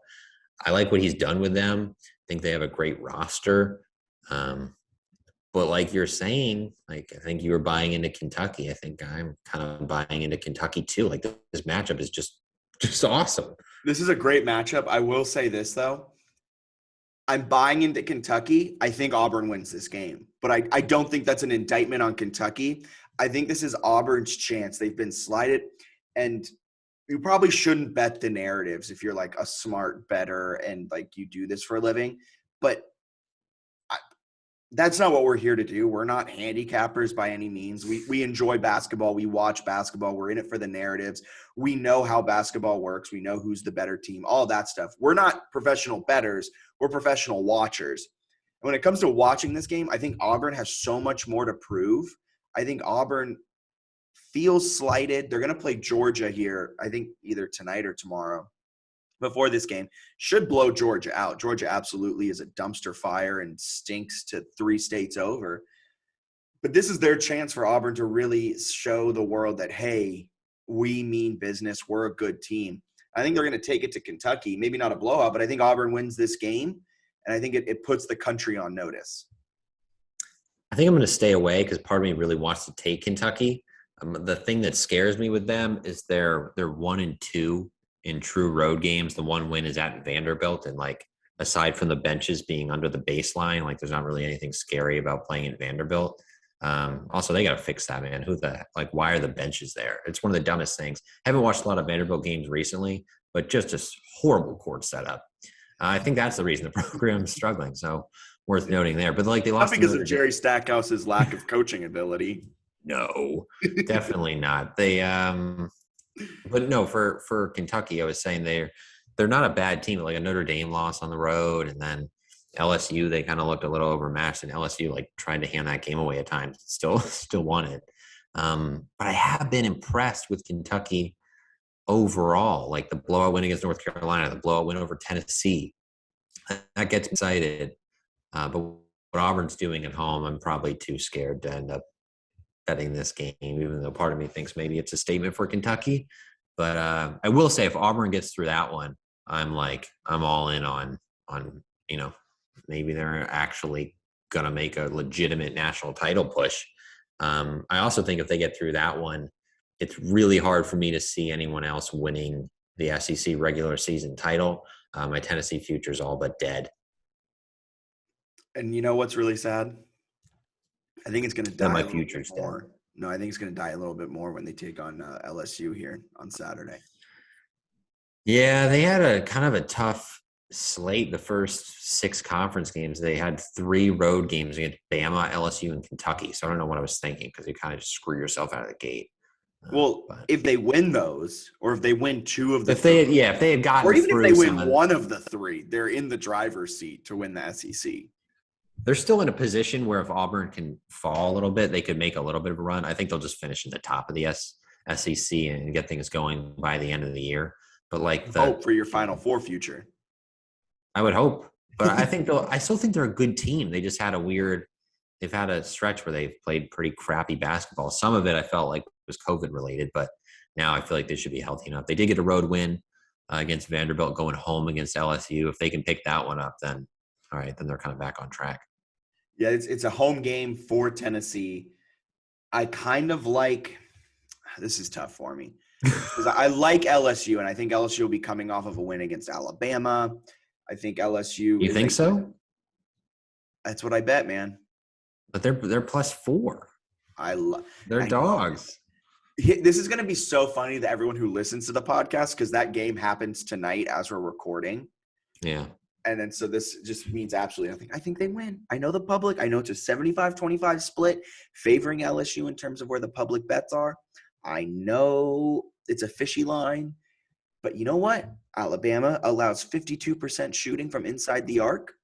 I like what he's done with them. I think they have a great roster. But like you're saying, like, I think you were buying into Kentucky. I think I'm kind of buying into Kentucky too. Like, this matchup is just awesome. This is a great matchup. I will say this, though. I'm buying into Kentucky. I think Auburn wins this game. But I don't think that's an indictment on Kentucky. I think this is Auburn's chance. They've been slighted. And you probably shouldn't bet the narratives if you're like a smart bettor and like you do this for a living. But that's not what we're here to do. We're not handicappers by any means. We enjoy basketball. We watch basketball. We're in it for the narratives. We know how basketball works. We know who's the better team, all that stuff. We're not professional bettors. We're professional watchers. And when it comes to watching this game, I think Auburn has so much more to prove. I think Auburn feels slighted. They're going to play Georgia here, I think either tonight or tomorrow. Before this game, should blow Georgia out. Georgia absolutely is a dumpster fire and stinks to 3 states over. But this is their chance for Auburn to really show the world that, hey, we mean business. We're a good team. I think they're going to take it to Kentucky. Maybe not a blowout, but I think Auburn wins this game, and I think it puts the country on notice. I think I'm going to stay away because part of me really wants to take Kentucky. The thing that scares me with them is they're 1-2 in true road games. The one win is at Vanderbilt, and like aside from the benches being under the baseline, like there's not really anything scary about playing at Vanderbilt. Also, they got to fix that, man. Why are the benches there? It's one of the dumbest things. I haven't watched a lot of Vanderbilt games recently, but just a horrible court setup. I think that's the reason the program's struggling. So worth noting there. But like they lost not because of Jerry Stackhouse's lack of coaching ability. No, definitely not. They but no, for Kentucky, I was saying they're not a bad team. Like a Notre Dame loss on the road, and then LSU, they kind of looked a little overmatched, and LSU like tried to hand that game away at times. Still won it. But I have been impressed with Kentucky overall. Like the blowout win against North Carolina, the blowout win over Tennessee. That gets me excited. But what Auburn's doing at home, I'm probably too scared to end up betting this game, even though part of me thinks maybe it's a statement for Kentucky. But I will say if Auburn gets through that one, I'm all in on maybe they're actually going to make a legitimate national title push. I also think if they get through that one, it's really hard for me to see anyone else winning the SEC regular season title. My Tennessee future's all but dead. And you know what's really sad? I think it's going to die. My future's dead. No, I think it's going to die a little bit more when they take on LSU here on Saturday. Yeah, they had a kind of a tough slate the first 6 conference games. They had 3 road games against Bama, LSU, and Kentucky. So I don't know what I was thinking because you kind of just screw yourself out of the gate. Well, if they win those, or if they win 2 of the if they had gotten, or even if they win 1 of the 3, they're in the driver's seat to win the SEC. They're still in a position where if Auburn can fall a little bit, they could make a little bit of a run. I think they'll just finish in the top of the SEC and get things going by the end of the year. But like hope for your Final Four future. I would hope, but I still think they're a good team. They just had they've had a stretch where they've played pretty crappy basketball. Some of it I felt like was COVID related, but now I feel like they should be healthy enough. They did get a road win against Vanderbilt, going home against LSU. If they can pick that one up, then all right, then they're kind of back on track. Yeah, it's a home game for Tennessee. I kind of like – this is tough for me because I like LSU, and I think LSU will be coming off of a win against Alabama. I think LSU – You think so? That's what I bet, man. But they're +4. They're dogs. This is going to be so funny to everyone who listens to the podcast because that game happens tonight as we're recording. Yeah. And then so this just means absolutely nothing. I think they win. I know the public. I know it's a 75-25 split favoring LSU in terms of where the public bets are. I know it's a fishy line. But you know what? Alabama allows 52% shooting from inside the arc.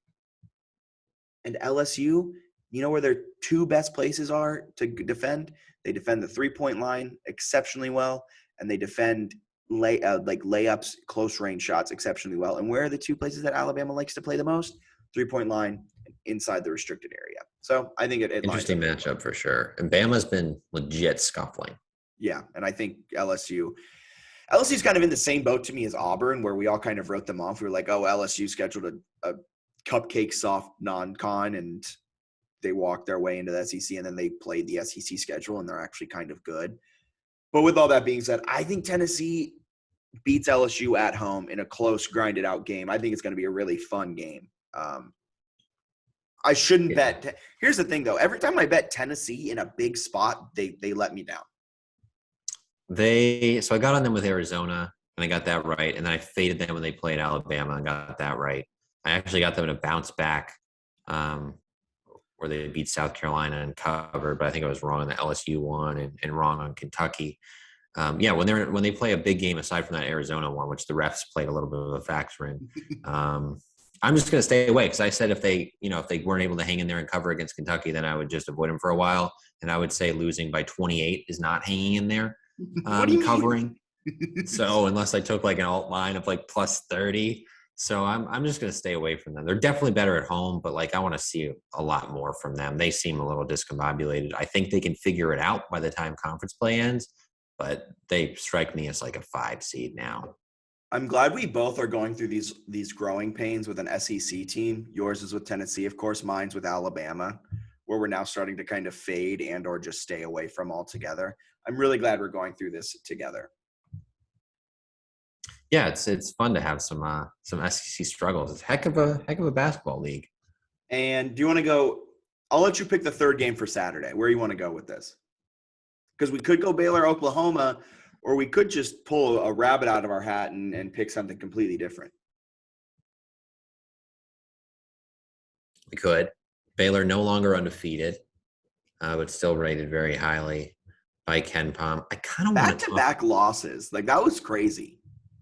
And LSU, you know where their 2 best places are to defend? They defend the 3-point line exceptionally well, and they defend layups, close range shots exceptionally well. And where are the 2 places that Alabama likes to play the most? 3-point line inside the restricted area. So I think it interesting matchup for sure. And Bama's been legit scuffling. Yeah, and I think LSU's kind of in the same boat to me as Auburn, where we all kind of wrote them off. We were like, oh, LSU scheduled a cupcake soft non-con, and they walked their way into the SEC, and then they played the SEC schedule, and they're actually kind of good. But with all that being said, I think Tennessee beats LSU at home in a close, grinded-out game. I think it's going to be a really fun game. I shouldn't bet. Here's the thing, though. Every time I bet Tennessee in a big spot, they let me down. So I got on them with Arizona, and I got that right. And then I faded them when they played Alabama and got that right. I actually got them to bounce back where they beat South Carolina and covered, but I think I was wrong on the LSU one and wrong on Kentucky. When they play a big game aside from that Arizona one, which the refs played a little bit of a factor in, I'm just going to stay away because I said if they weren't able to hang in there and cover against Kentucky, then I would just avoid them for a while. And I would say losing by 28 is not hanging in there. Covering. So unless I took like an alt line of like plus 30. So I'm just going to stay away from them. They're definitely better at home, but like I want to see a lot more from them. They seem a little discombobulated. I think they can figure it out by the time conference play ends, but they strike me as like a 5 seed now. I'm glad we both are going through these growing pains with an SEC team. Yours is with Tennessee, of course. Mine's with Alabama, where we're now starting to kind of fade and or just stay away from altogether. I'm really glad we're going through this together. Yeah, it's fun to have some SEC struggles. It's heck of a basketball league. And do you want to go? I'll let you pick the third game for Saturday. Where you want to go with this? Because we could go Baylor, Oklahoma, or we could just pull a rabbit out of our hat and pick something completely different. We could. Baylor no longer undefeated, but still rated very highly by Ken Pom. I kind of want back-to-back losses. Like that was crazy.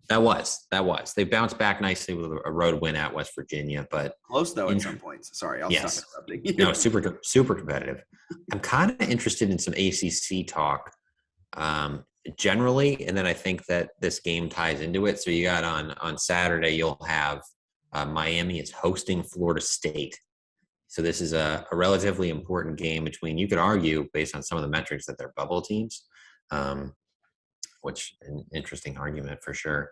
That was. They bounced back nicely with a road win at West Virginia, but close though at some points. Sorry, I'll stop interrupting you. No, super competitive. I'm kind of interested in some ACC talk generally, and then I think that this game ties into it. So you got on Saturday, you'll have Miami is hosting Florida State. So this is a relatively important game between, you could argue, based on some of the metrics, that they're bubble teams, which an interesting argument for sure.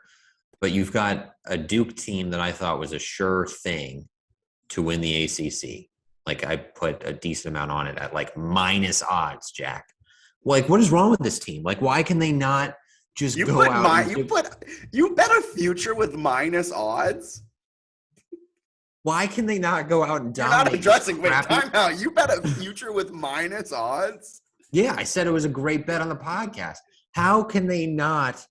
But you've got a Duke team that I thought was a sure thing to win the ACC. Like I put a decent amount on it at like minus odds, Jack. Like what is wrong with this team? Like why can they not just you bet a future with minus odds? Why can they not go out and dominate? You're not addressing. Wait, time out. You bet a future with minus odds? Yeah, I said it was a great bet on the podcast. How can they not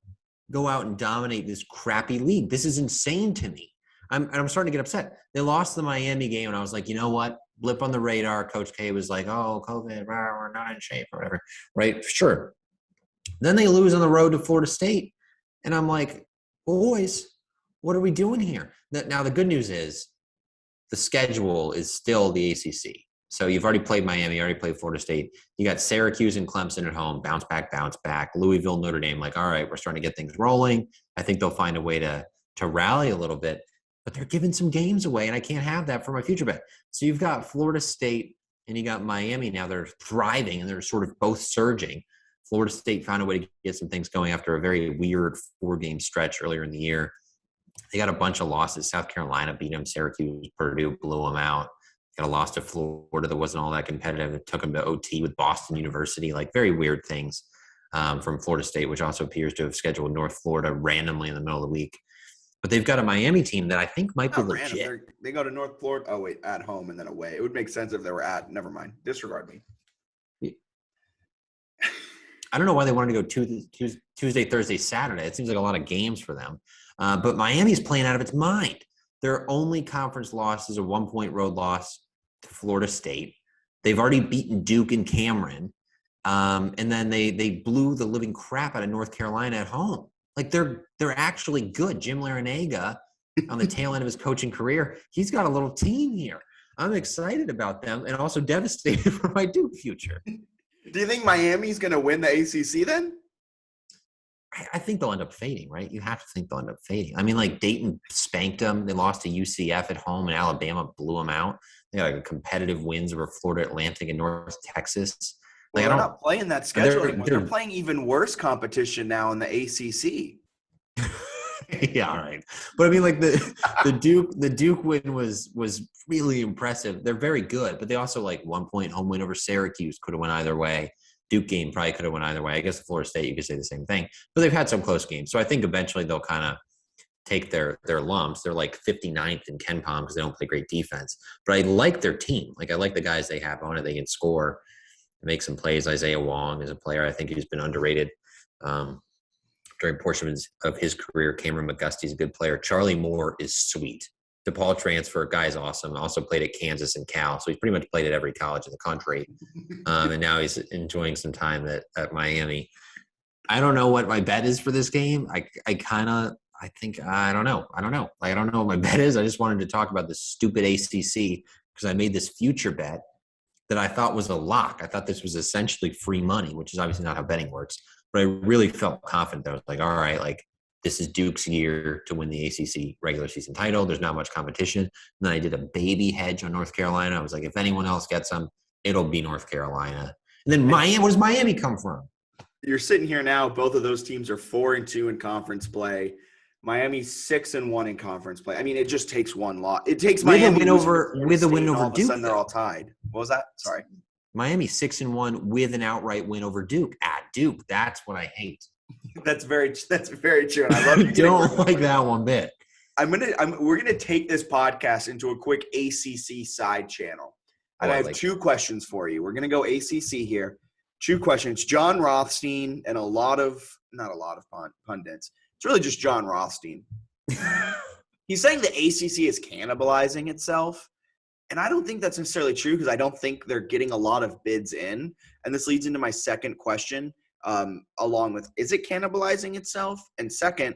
go out and dominate this crappy league? This is insane to me. I'm starting to get upset. They lost the Miami game, and I was like, you know what? Blip on the radar. Coach K was like, oh, COVID, we're not in shape or whatever. Right? Sure. Then they lose on the road to Florida State. And I'm like, boys, what are we doing here? Now, the good news is the schedule is still the ACC. So you've already played Miami, you already played Florida State. You got Syracuse and Clemson at home, bounce back. Louisville, Notre Dame, like, all right, we're starting to get things rolling. I think they'll find a way to rally a little bit. But they're giving some games away, and I can't have that for my future bet. So you've got Florida State and you got Miami now. They're thriving, and they're sort of both surging. Florida State found a way to get some things going after a very weird 4-game stretch earlier in the year. They got a bunch of losses. South Carolina beat them. Syracuse, Purdue blew them out. Got a loss to Florida that wasn't all that competitive. It took them to OT with Boston University. Like very weird things from Florida State, which also appears to have scheduled North Florida randomly in the middle of the week. But they've got a Miami team that I think might be legit. They go to North Florida. Oh, wait, at home and then away. It would make sense if they were at. Never mind. Disregard me. I don't know why they wanted to go Tuesday, Thursday, Saturday. It seems like a lot of games for them. But Miami's playing out of its mind. Their only conference loss is a 1-point road loss to Florida State. They've already beaten Duke and Cameron. And then they blew the living crap out of North Carolina at home. Like they're actually good. Jim Larinaga, on the tail end of his coaching career, he's got a little team here. I'm excited about them and also devastated for my Duke future. Do you think Miami's going to win the ACC then? I think they'll end up fading, right? You have to think they'll end up fading. I mean, like Dayton spanked them. They lost to UCF at home, and Alabama blew them out. They got like competitive wins over Florida Atlantic and North Texas. Well, Like, they're not playing that schedule anymore. They're they're playing even worse competition now in the ACC. yeah, all right. But I mean, like the Duke win was really impressive. They're very good, but they also like 1 point home win over Syracuse could have went either way. Duke game probably could have went either way. I guess Florida State, you could say the same thing, but they've had some close games. So I think eventually they'll kind of take their lumps. They're like 59th in Ken Palm because they don't play great defense. But I like their team. Like I like the guys they have on it. They can score, make some plays. Isaiah Wong is a player. I think he's been underrated during portions of his career. Cameron McGusty's a good player. Charlie Moore is sweet. DePaul transfer, guy's awesome. Also played at Kansas and Cal. So he's pretty much played at every college in the country. And now he's enjoying some time at Miami. I don't know what my bet is for this game. I don't know. Like, I don't know what my bet is. I just wanted to talk about this stupid ACC because I made this future bet that I thought was a lock. I thought this was essentially free money, which is obviously not how betting works. But I really felt confident that I was like, all right, like this is Duke's year to win the ACC regular season title. There's not much competition. And then I did a baby hedge on North Carolina. I was like, if anyone else gets them, it'll be North Carolina. And then Miami, where does Miami come from? You're sitting here now. Both of those teams are 4-2 in conference play. Miami's 6-1 in conference play. I mean, it just takes one loss. It takes Miami with a win over all of a Duke. sudden they're all tied. What was that? Sorry. Miami 6-1 with an outright win over Duke at Duke. That's what I hate. That's very true. And I love you. Don't like that one bit. We're gonna take this podcast into a quick ACC side channel, and I have two questions for you. We're gonna go ACC here. Two questions. John Rothstein and not a lot of pundits. It's really just John Rothstein. He's saying the ACC is cannibalizing itself. And I don't think that's necessarily true because I don't think they're getting a lot of bids in. And this leads into my second question, along with, is it cannibalizing itself? And second,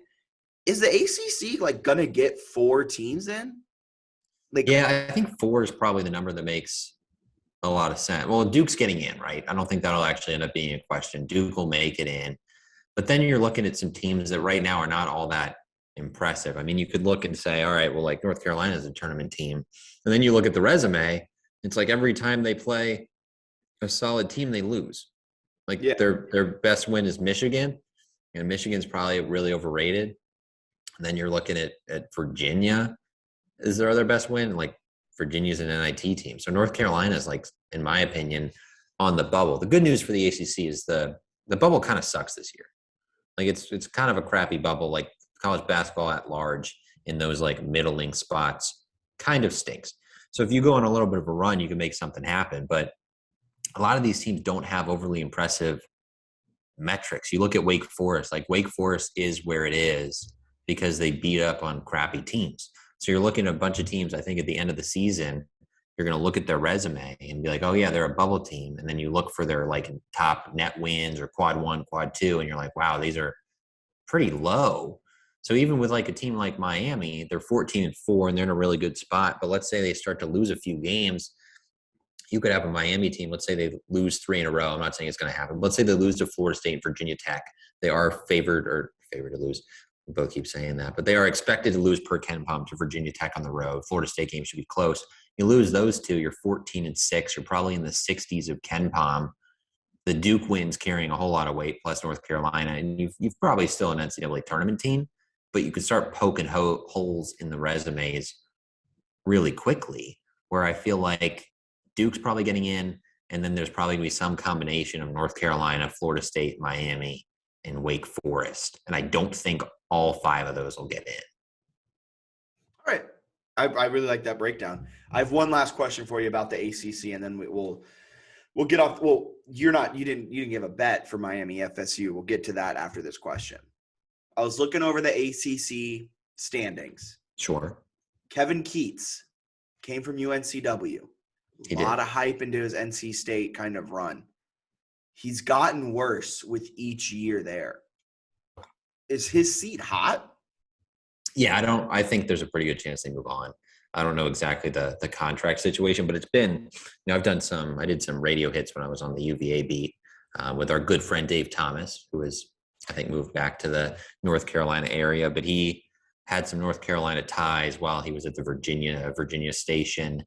is the ACC like going to get 4 teams in? Like, yeah, I think 4 is probably the number that makes a lot of sense. Well, Duke's getting in, right? I don't think that'll actually end up being a question. Duke will make it in. But then you're looking at some teams that right now are not all that impressive. I mean, you could look and say, all right, well, like North Carolina is a tournament team. And then you look at the resume, it's like every time they play a solid team, they lose. Like their best win is Michigan, and Michigan's probably really overrated. And then you're looking at Virginia is their other best win. Like Virginia's an NIT team. So North Carolina is, like, in my opinion, on the bubble. The good news for the ACC is the bubble kind of sucks this year. Like it's kind of a crappy bubble. Like college basketball at large in those like middling spots kind of stinks. So if you go on a little bit of a run, you can make something happen. But a lot of these teams don't have overly impressive metrics. You look at Wake Forest, like Wake Forest is where it is because they beat up on crappy teams. So you're looking at a bunch of teams, I think at the end of the season, you're going to look at their resume and be like, oh yeah, they're a bubble team. And then you look for their like top net wins or quad 1, quad 2. And you're like, wow, these are pretty low. So even with like a team like Miami, they're 14-4 and they're in a really good spot. But let's say they start to lose a few games. You could have a Miami team. Let's say they lose 3 in a row. I'm not saying it's going to happen. Let's say they lose to Florida State and Virginia Tech. They are favored to lose. We both keep saying that, but they are expected to lose per Ken Palm to Virginia Tech on the road. Florida State game should be close. You lose those two, you're 14-6. You're probably in the 60s of Ken Palm. The Duke wins carrying a whole lot of weight, plus North Carolina, and you've probably still an NCAA tournament team, but you could start poking holes in the resumes really quickly, where I feel like Duke's probably getting in, and then there's probably going to be some combination of North Carolina, Florida State, Miami, and Wake Forest. And I don't think all 5 of those will get in. All right. I really like that breakdown. I have one last question for you about the ACC, and then we'll get off. Well, you didn't give a bet for Miami FSU. We'll get to that after this question. I was looking over the ACC standings. Sure. Kevin Keats came from UNCW. A lot of hype into his NC State kind of run. He's gotten worse with each year there. Is his seat hot? Yeah, I think there's a pretty good chance they move on. I don't know exactly the contract situation, but it's been, I did some radio hits when I was on the UVA beat with our good friend Dave Thomas, who has, I think, moved back to the North Carolina area, but he had some North Carolina ties while he was at the Virginia station.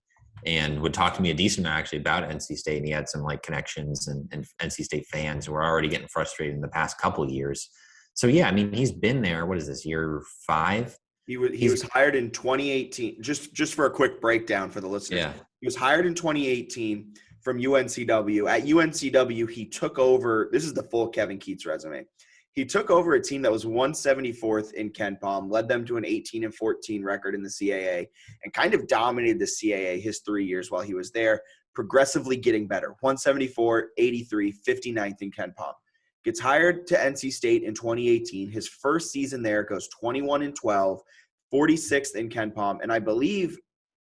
and would talk to me a decent amount actually about NC State. And he had some like connections and NC State fans who were already getting frustrated in the past couple of years. So yeah, I mean, he's been there. What is this, year 5? He was hired in 2018. Just for a quick breakdown for the listeners. Yeah. He was hired in 2018 from UNCW. At UNCW, he took over. This is the full Kevin Keatts resume. He took over a team that was 174th in KenPom, led them to an 18-14 record in the CAA, and kind of dominated the CAA his 3 years while he was there, progressively getting better. 174, 83, 59th in KenPom. Gets hired to NC State in 2018. His first season there goes 21-12, 46th in KenPom, and I believe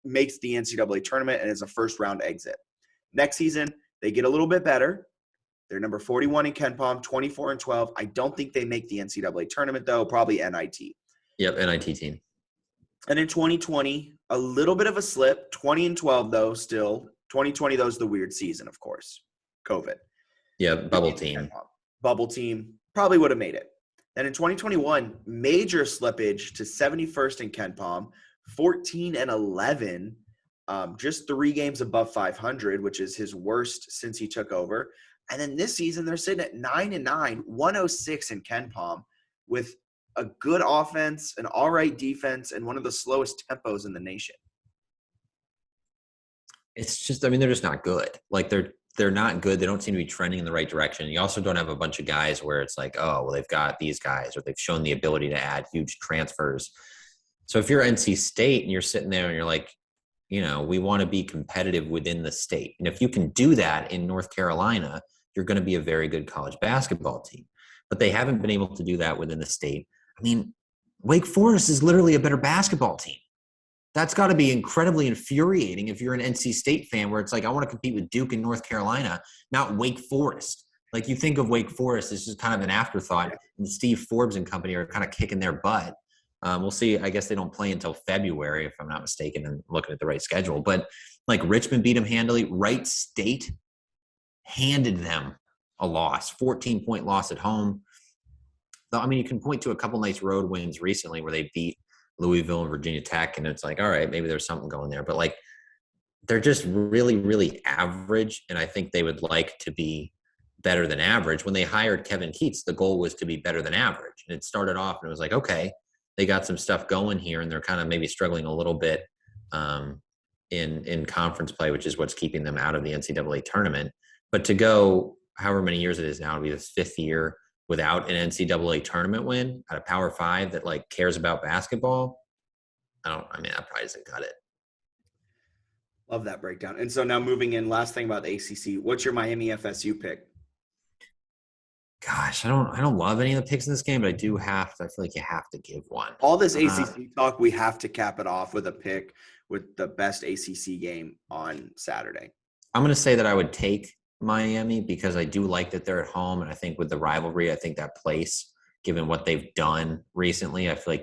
makes the NCAA tournament and is a first-round exit. Next season, they get a little bit better. They're number 41 in KenPom, 24-12. I don't think they make the NCAA tournament, though, probably NIT. Yep, NIT team. And in 2020, a little bit of a slip, 20-12, though, still. 2020, though, is the weird season, of course. COVID. Yeah, bubble team. Bubble team, probably would have made it. Then in 2021, major slippage to 71st in KenPom, 14-11, just 3 games above 500, which is his worst since he took over. And then this season, they're sitting at 9-9, 106 in KenPom with a good offense, an all right defense, and one of the slowest tempos in the nation. It's just, I mean, they're just not good. Like they're not good. They don't seem to be trending in the right direction. You also don't have a bunch of guys where it's like, oh, well, they've got these guys or they've shown the ability to add huge transfers. So if you're NC State and you're sitting there and you're like, you know, we want to be competitive within the state. And if you can do that in North Carolina, you're going to be a very good college basketball team. But they haven't been able to do that within the state. I mean, Wake Forest is literally a better basketball team. That's got to be incredibly infuriating if you're an NC State fan where it's like, I want to compete with Duke in North Carolina, not Wake Forest. Like you think of Wake Forest as just kind of an afterthought, and Steve Forbes and company are kind of kicking their butt. We'll see. I guess they don't play until February, if I'm not mistaken, and looking at the right schedule. But like Richmond beat them handily. Wright State handed them a loss, 14-point loss at home. I mean, you can point to a couple nice road wins recently where they beat Louisville and Virginia Tech, and it's like, all right, maybe there's something going there. But like, they're just really, really average, and I think they would like to be better than average. When they hired Kevin Keatts, the goal was to be better than average, and it started off, and it was like, okay, they got some stuff going here, and they're kind of maybe struggling a little bit in conference play, which is what's keeping them out of the NCAA tournament. But to go however many years it is now, to be the 5th year without an NCAA tournament win at a Power 5 that like cares about basketball, that probably doesn't cut it. Love that breakdown. And so now moving in, last thing about the ACC, what's your Miami FSU pick? Gosh, I don't love any of the picks in this game, but I feel like you have to give one. All this ACC talk, we have to cap it off with a pick with the best ACC game on Saturday. I'm going to say that I would take Miami because I do like that they're at home. And I think with the rivalry, I think that place, given what they've done recently, I feel like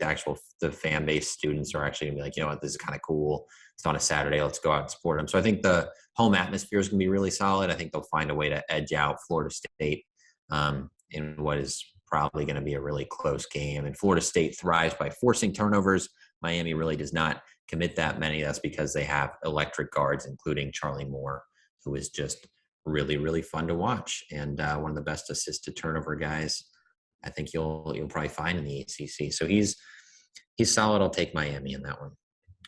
the fan base students are actually gonna be like, you know what, this is kind of cool. It's on a Saturday. Let's go out and support them. So I think the home atmosphere is going to be really solid. I think they'll find a way to edge out Florida State in what is probably going to be a really close game. And Florida State thrives by forcing turnovers. Miami really does not commit that many. That's because they have electric guards, including Charlie Moore, who is just really, really fun to watch, and one of the best assist to turnover guys I think you'll probably find in the ACC. So he's solid. I'll take Miami in that one.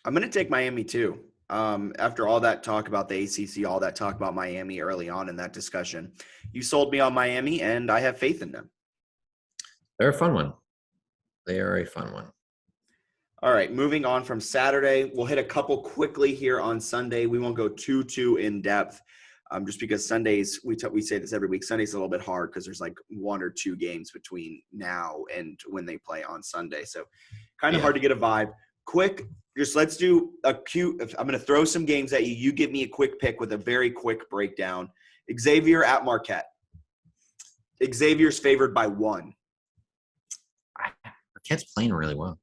I'm going to take Miami too. After all that talk about the ACC, all that talk about Miami early on in that discussion, you sold me on Miami, and I have faith in them. They're a fun one. They are a fun one. All right, moving on from Saturday, we'll hit a couple quickly here on Sunday. We won't go too in depth. Just because Sundays, we say this every week, Sunday's a little bit hard because there's like 1 or 2 games between now and when they play on Sunday. So kind of hard to get a vibe. Quick, just let's do I'm going to throw some games at you. You give me a quick pick with a very quick breakdown. Xavier at Marquette. Xavier's favored by 1. Marquette's playing really well.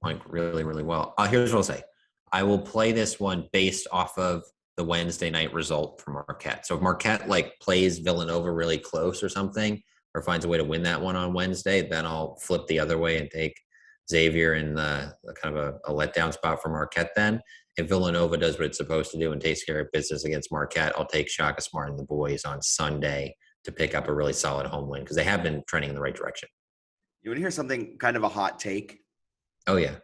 Like really, really well. Here's what I'll say. I will play this one based off of the Wednesday night result for Marquette. So if Marquette like plays Villanova really close or something, or finds a way to win that one on Wednesday, then I'll flip the other way and take Xavier in the kind of a letdown spot for Marquette then. if Villanova does what it's supposed to do and takes care of business against Marquette, I'll take Shaka Smart and the boys on Sunday to pick up a really solid home win because they have been trending in the right direction. You want to hear something kind of a hot take? Oh, yeah.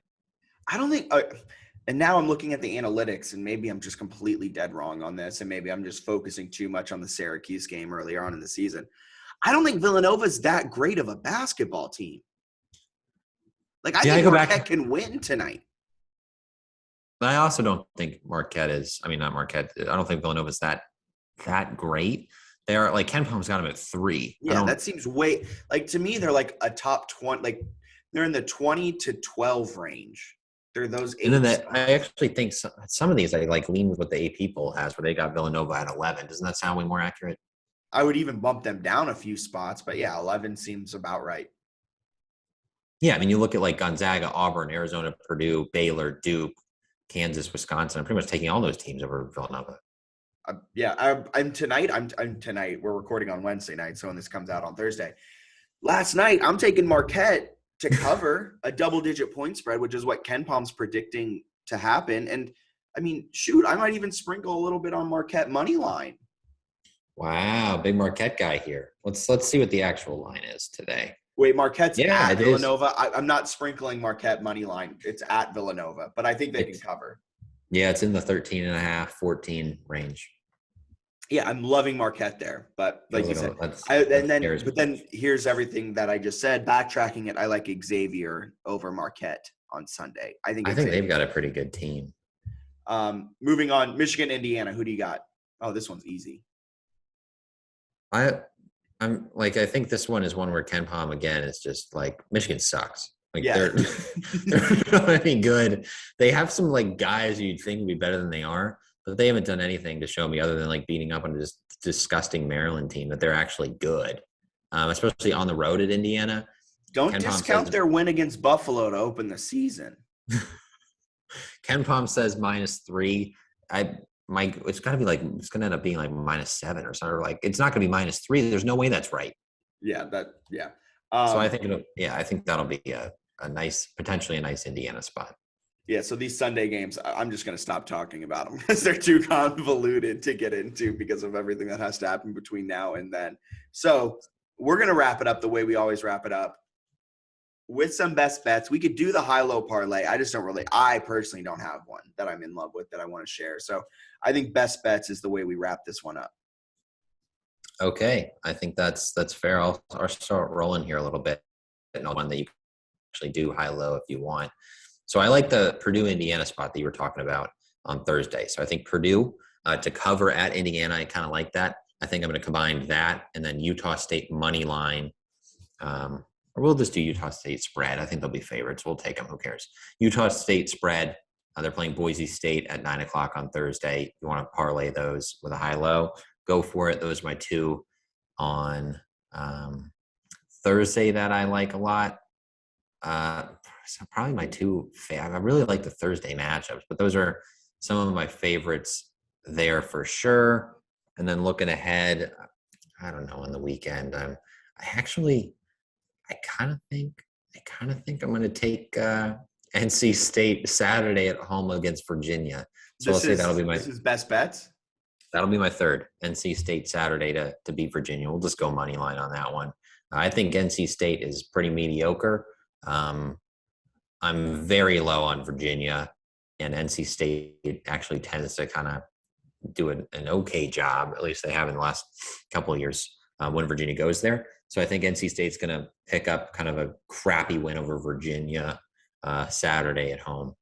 I don't think and now I'm looking at the analytics, and maybe I'm just completely dead wrong on this, and maybe I'm just focusing too much on the Syracuse game earlier on in the season. I don't think Villanova's that great of a basketball team. Like, I think Marquette can win tonight. I also don't think Marquette is – I mean, not Marquette. I don't think Villanova's that great. They are – like, Ken Palm's got them at 3. Yeah, that seems way – like, to me, they're like a top 20 – like, they're in the 20 to 12 range. They're those 8. And then I actually think some of these I like lean with what the AP poll has, where they got Villanova at 11. Doesn't that sound way more accurate? I would even bump them down a few spots, but yeah, 11 seems about right. Yeah, I mean, you look at like Gonzaga, Auburn, Arizona, Purdue, Baylor, Duke, Kansas, Wisconsin. I'm pretty much taking all those teams over Villanova. I'm tonight. We're recording on Wednesday night, so when this comes out on Thursday. Last night, I'm taking Marquette to cover a double-digit point spread, which is what Ken Palm's predicting to happen. And, I mean, shoot, I might even sprinkle a little bit on Marquette money line. Wow, big Marquette guy here. Let's see what the actual line is today. Wait, Marquette's at Villanova. I'm not sprinkling Marquette money line. It's at Villanova, but I think they can cover. Yeah, it's in the 13.5, 14 range. Yeah, I'm loving Marquette there, but like you said, but then here's everything that I just said. Backtracking it, I like Xavier over Marquette on Sunday. I think they've got a pretty good team. Moving on, Michigan, Indiana. Who do you got? Oh, this one's easy. I'm like, I think this one is one where Ken Palm again is just like Michigan sucks. Like they're not any good. They have some like guys you'd think would be better than they are. But they haven't done anything to show me other than like beating up on this disgusting Maryland team that they're actually good, especially on the road at Indiana. Don't discount their win against Buffalo to open the season. Ken Palm says -3. It's got to be like it's going to end up being like -7 or something. Like it's not going to be -3. There's no way that's right. Yeah, so I think that'll be a nice, potentially a nice Indiana spot. Yeah, so these Sunday games, I'm just going to stop talking about them because they're too convoluted to get into because of everything that has to happen between now and then. So we're going to wrap it up the way we always wrap it up with some best bets. We could do the high-low parlay. I personally don't have one that I'm in love with that I want to share. So I think best bets is the way we wrap this one up. Okay, I think that's fair. I'll start rolling here a little bit. And one that you can actually do high-low if you want. So I like the Purdue-Indiana spot that you were talking about on Thursday. So I think Purdue to cover at Indiana, I kind of like that. I think I'm going to combine that and then Utah State money line. Or we'll just do Utah State spread. I think they'll be favorites. We'll take them. Who cares? Utah State spread. They're playing Boise State at 9 o'clock on Thursday. You want to parlay those with a high-low, go for it. Those are my two on Thursday that I like a lot. So probably my two I really like the Thursday matchups, but those are some of my favorites there for sure. And then looking ahead, I don't know, on the weekend, I kind of think I'm going to take NC State Saturday at home against Virginia. So I'll say that'll be my. This is best bets. That'll be my third. NC State Saturday to beat Virginia. We'll just go money line on that one. I think NC State is pretty mediocre. I'm very low on Virginia, and NC State actually tends to kind of do an okay job. At least they have in the last couple of years when Virginia goes there. So I think NC State's going to pick up kind of a crappy win over Virginia Saturday at home.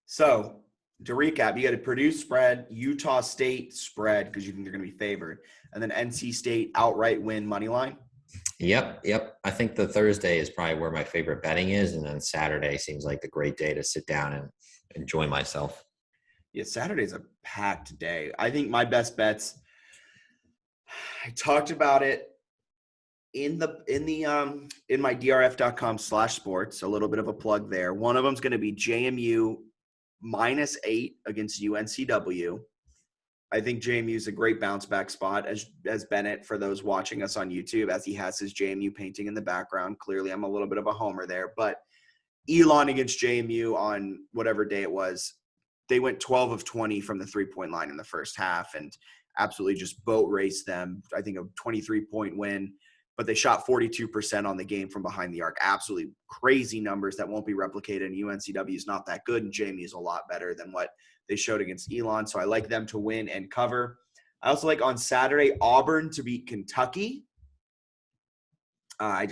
So to recap, you got a Purdue spread, Utah State spread because you think they're going to be favored, and then NC State outright win money line. Yep. I think the Thursday is probably where my favorite betting is, and then Saturday seems like the great day to sit down and enjoy myself. Yeah, Saturday's a packed day. I think my best bets, I talked about it in my drf.com/sports, a little bit of a plug there. One of them is going to be JMU -8 against UNCW. I think JMU is a great bounce back spot as Bennett, for those watching us on YouTube, as he has his JMU painting in the background. Clearly, I'm a little bit of a homer there, but Elon against JMU on whatever day it was, they went 12 of 20 from the 3-point line in the first half and absolutely just boat raced them. I think a 23-point win, but they shot 42% on the game from behind the arc. Absolutely crazy numbers that won't be replicated. And UNCW is not that good, and Jamie is a lot better than what they showed against Elon. So I like them to win and cover. I also like on Saturday Auburn to beat Kentucky. I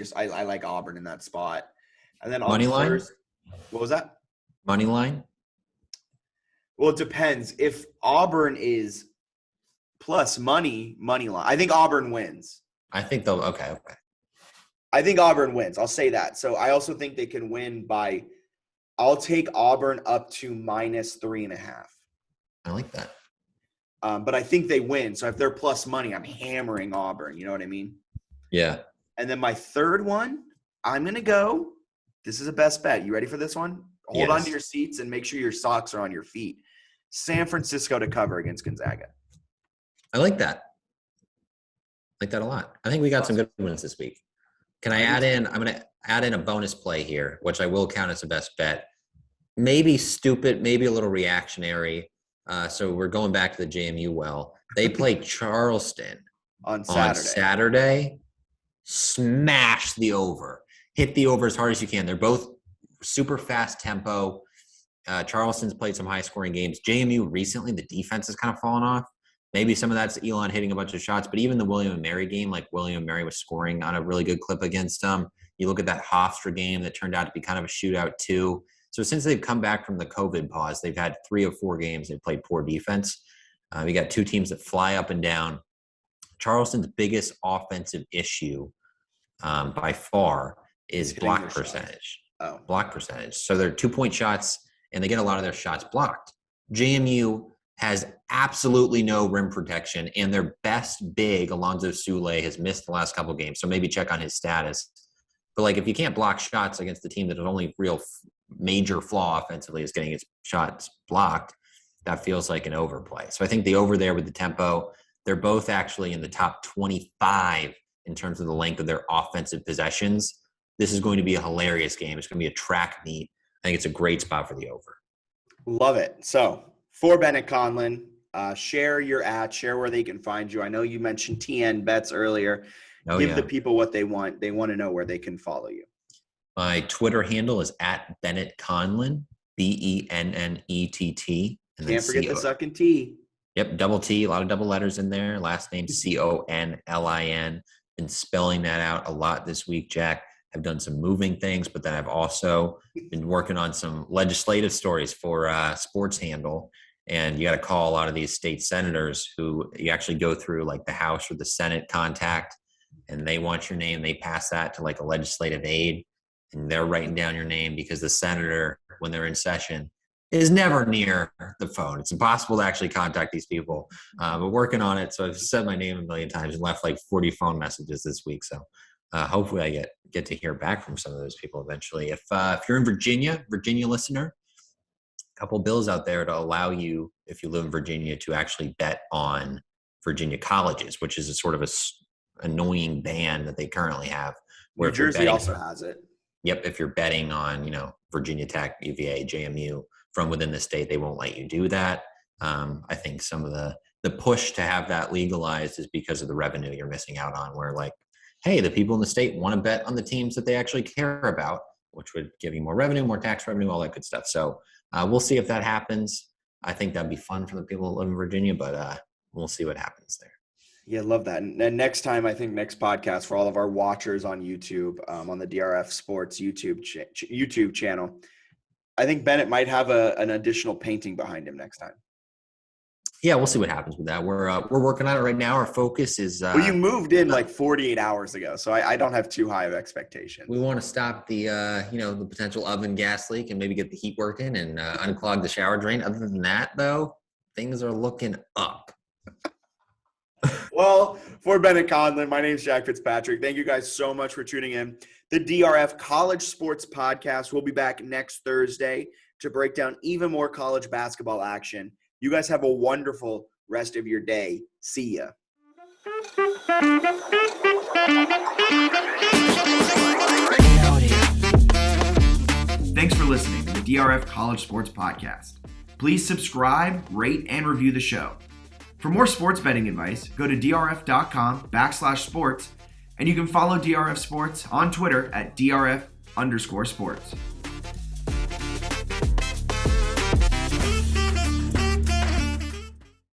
like Auburn in that spot. And then on Money line? What was that? Money line? Well, it depends. If Auburn is plus money line, I think Auburn wins. I think they'll – okay. I think Auburn wins. I'll say that. So I also think they can win by – I'll take Auburn up to -3.5. I like that. But I think they win. So if they're plus money, I'm hammering Auburn. You know what I mean? Yeah. And then my third one, I'm going to go – this is a best bet. You ready for this one? Hold on to your seats and make sure your socks are on your feet. San Francisco to cover against Gonzaga. I like that. I like that a lot. I think we got some good ones this week. Can I add in – I'm going to add in a bonus play here, which I will count as a best bet. Maybe stupid, maybe a little reactionary. So we're going back to the JMU well. They play Charleston on Saturday. Smash the over. Hit the over as hard as you can. They're both super fast tempo. Charleston's played some high-scoring games. JMU recently, the defense has kind of fallen off. Maybe some of that's Elon hitting a bunch of shots, but even the William & Mary game, like William & Mary was scoring on a really good clip against them. You look at that Hofstra game that turned out to be kind of a shootout too. So since they've come back from the COVID pause, they've had 3 of 4 games they've played poor defense. We got 2 teams that fly up and down. Charleston's biggest offensive issue by far is block percentage. Block percentage. So they're 2-point shots, and they get a lot of their shots blocked. JMU has absolutely no rim protection, and their best big, Alonzo Sule, has missed the last couple games, so maybe check on his status. But, like, if you can't block shots against the team that is only real major flaw offensively is getting its shots blocked, that feels like an overplay. So I think the over there with the tempo, they're both actually in the top 25 in terms of the length of their offensive possessions. This is going to be a hilarious game. It's going to be a track meet. I think it's a great spot for the over. Love it. So for Bennett Conlin, share your share where they can find you. I know you mentioned TN bets earlier. Give the people what they want. They want to know where they can follow you. My Twitter handle is at Bennett Conlin, BENNETT. Can't forget the second T. Yep, double T, a lot of double letters in there. Last name CONLIN. Been spelling that out a lot this week, Jack. I've done some moving things, but then I've also been working on some legislative stories for Sports Handle. And you got to call a lot of these state senators who you actually go through like the House or the Senate contact, and they want your name. They pass that to like a legislative aide, and they're writing down your name because the senator, when they're in session, is never near the phone. It's impossible to actually contact these people. But working on it, so I've said my name a million times and left like 40 phone messages this week. So hopefully I get to hear back from some of those people eventually. If you're in Virginia listener, a couple bills out there to allow you, if you live in Virginia, to actually bet on Virginia colleges, which is a sort of a annoying ban that they currently have. Where New Jersey also has it. Yep, if you're betting on, Virginia Tech, UVA, JMU from within the state, they won't let you do that. I think some of the push to have that legalized is because of the revenue you're missing out on, where like, hey, the people in the state want to bet on the teams that they actually care about, which would give you more revenue, more tax revenue, all that good stuff. So we'll see if that happens. I think that'd be fun for the people that live in Virginia, but we'll see what happens there. Yeah, love that. And next time, I think next podcast for all of our watchers on YouTube, on the DRF Sports YouTube channel, I think Bennett might have an additional painting behind him next time. Yeah, we'll see what happens with that. We're working on it right now. Our focus is well, you moved in like 48 hours ago, so I don't have too high of expectations. We want to stop the the potential oven gas leak and maybe get the heat working and unclog the shower drain. Other than that, though, things are looking up. Well, for Bennett Conlin, my name is Jack Fitzpatrick. Thank you guys so much for tuning in. The DRF College Sports Podcast will be back next Thursday to break down even more college basketball action. You guys have a wonderful rest of your day. See ya. Thanks for listening to the DRF College Sports Podcast. Please subscribe, rate, and review the show. For more sports betting advice, go to drf.com/sports, and you can follow DRF Sports on Twitter at DRF_sports.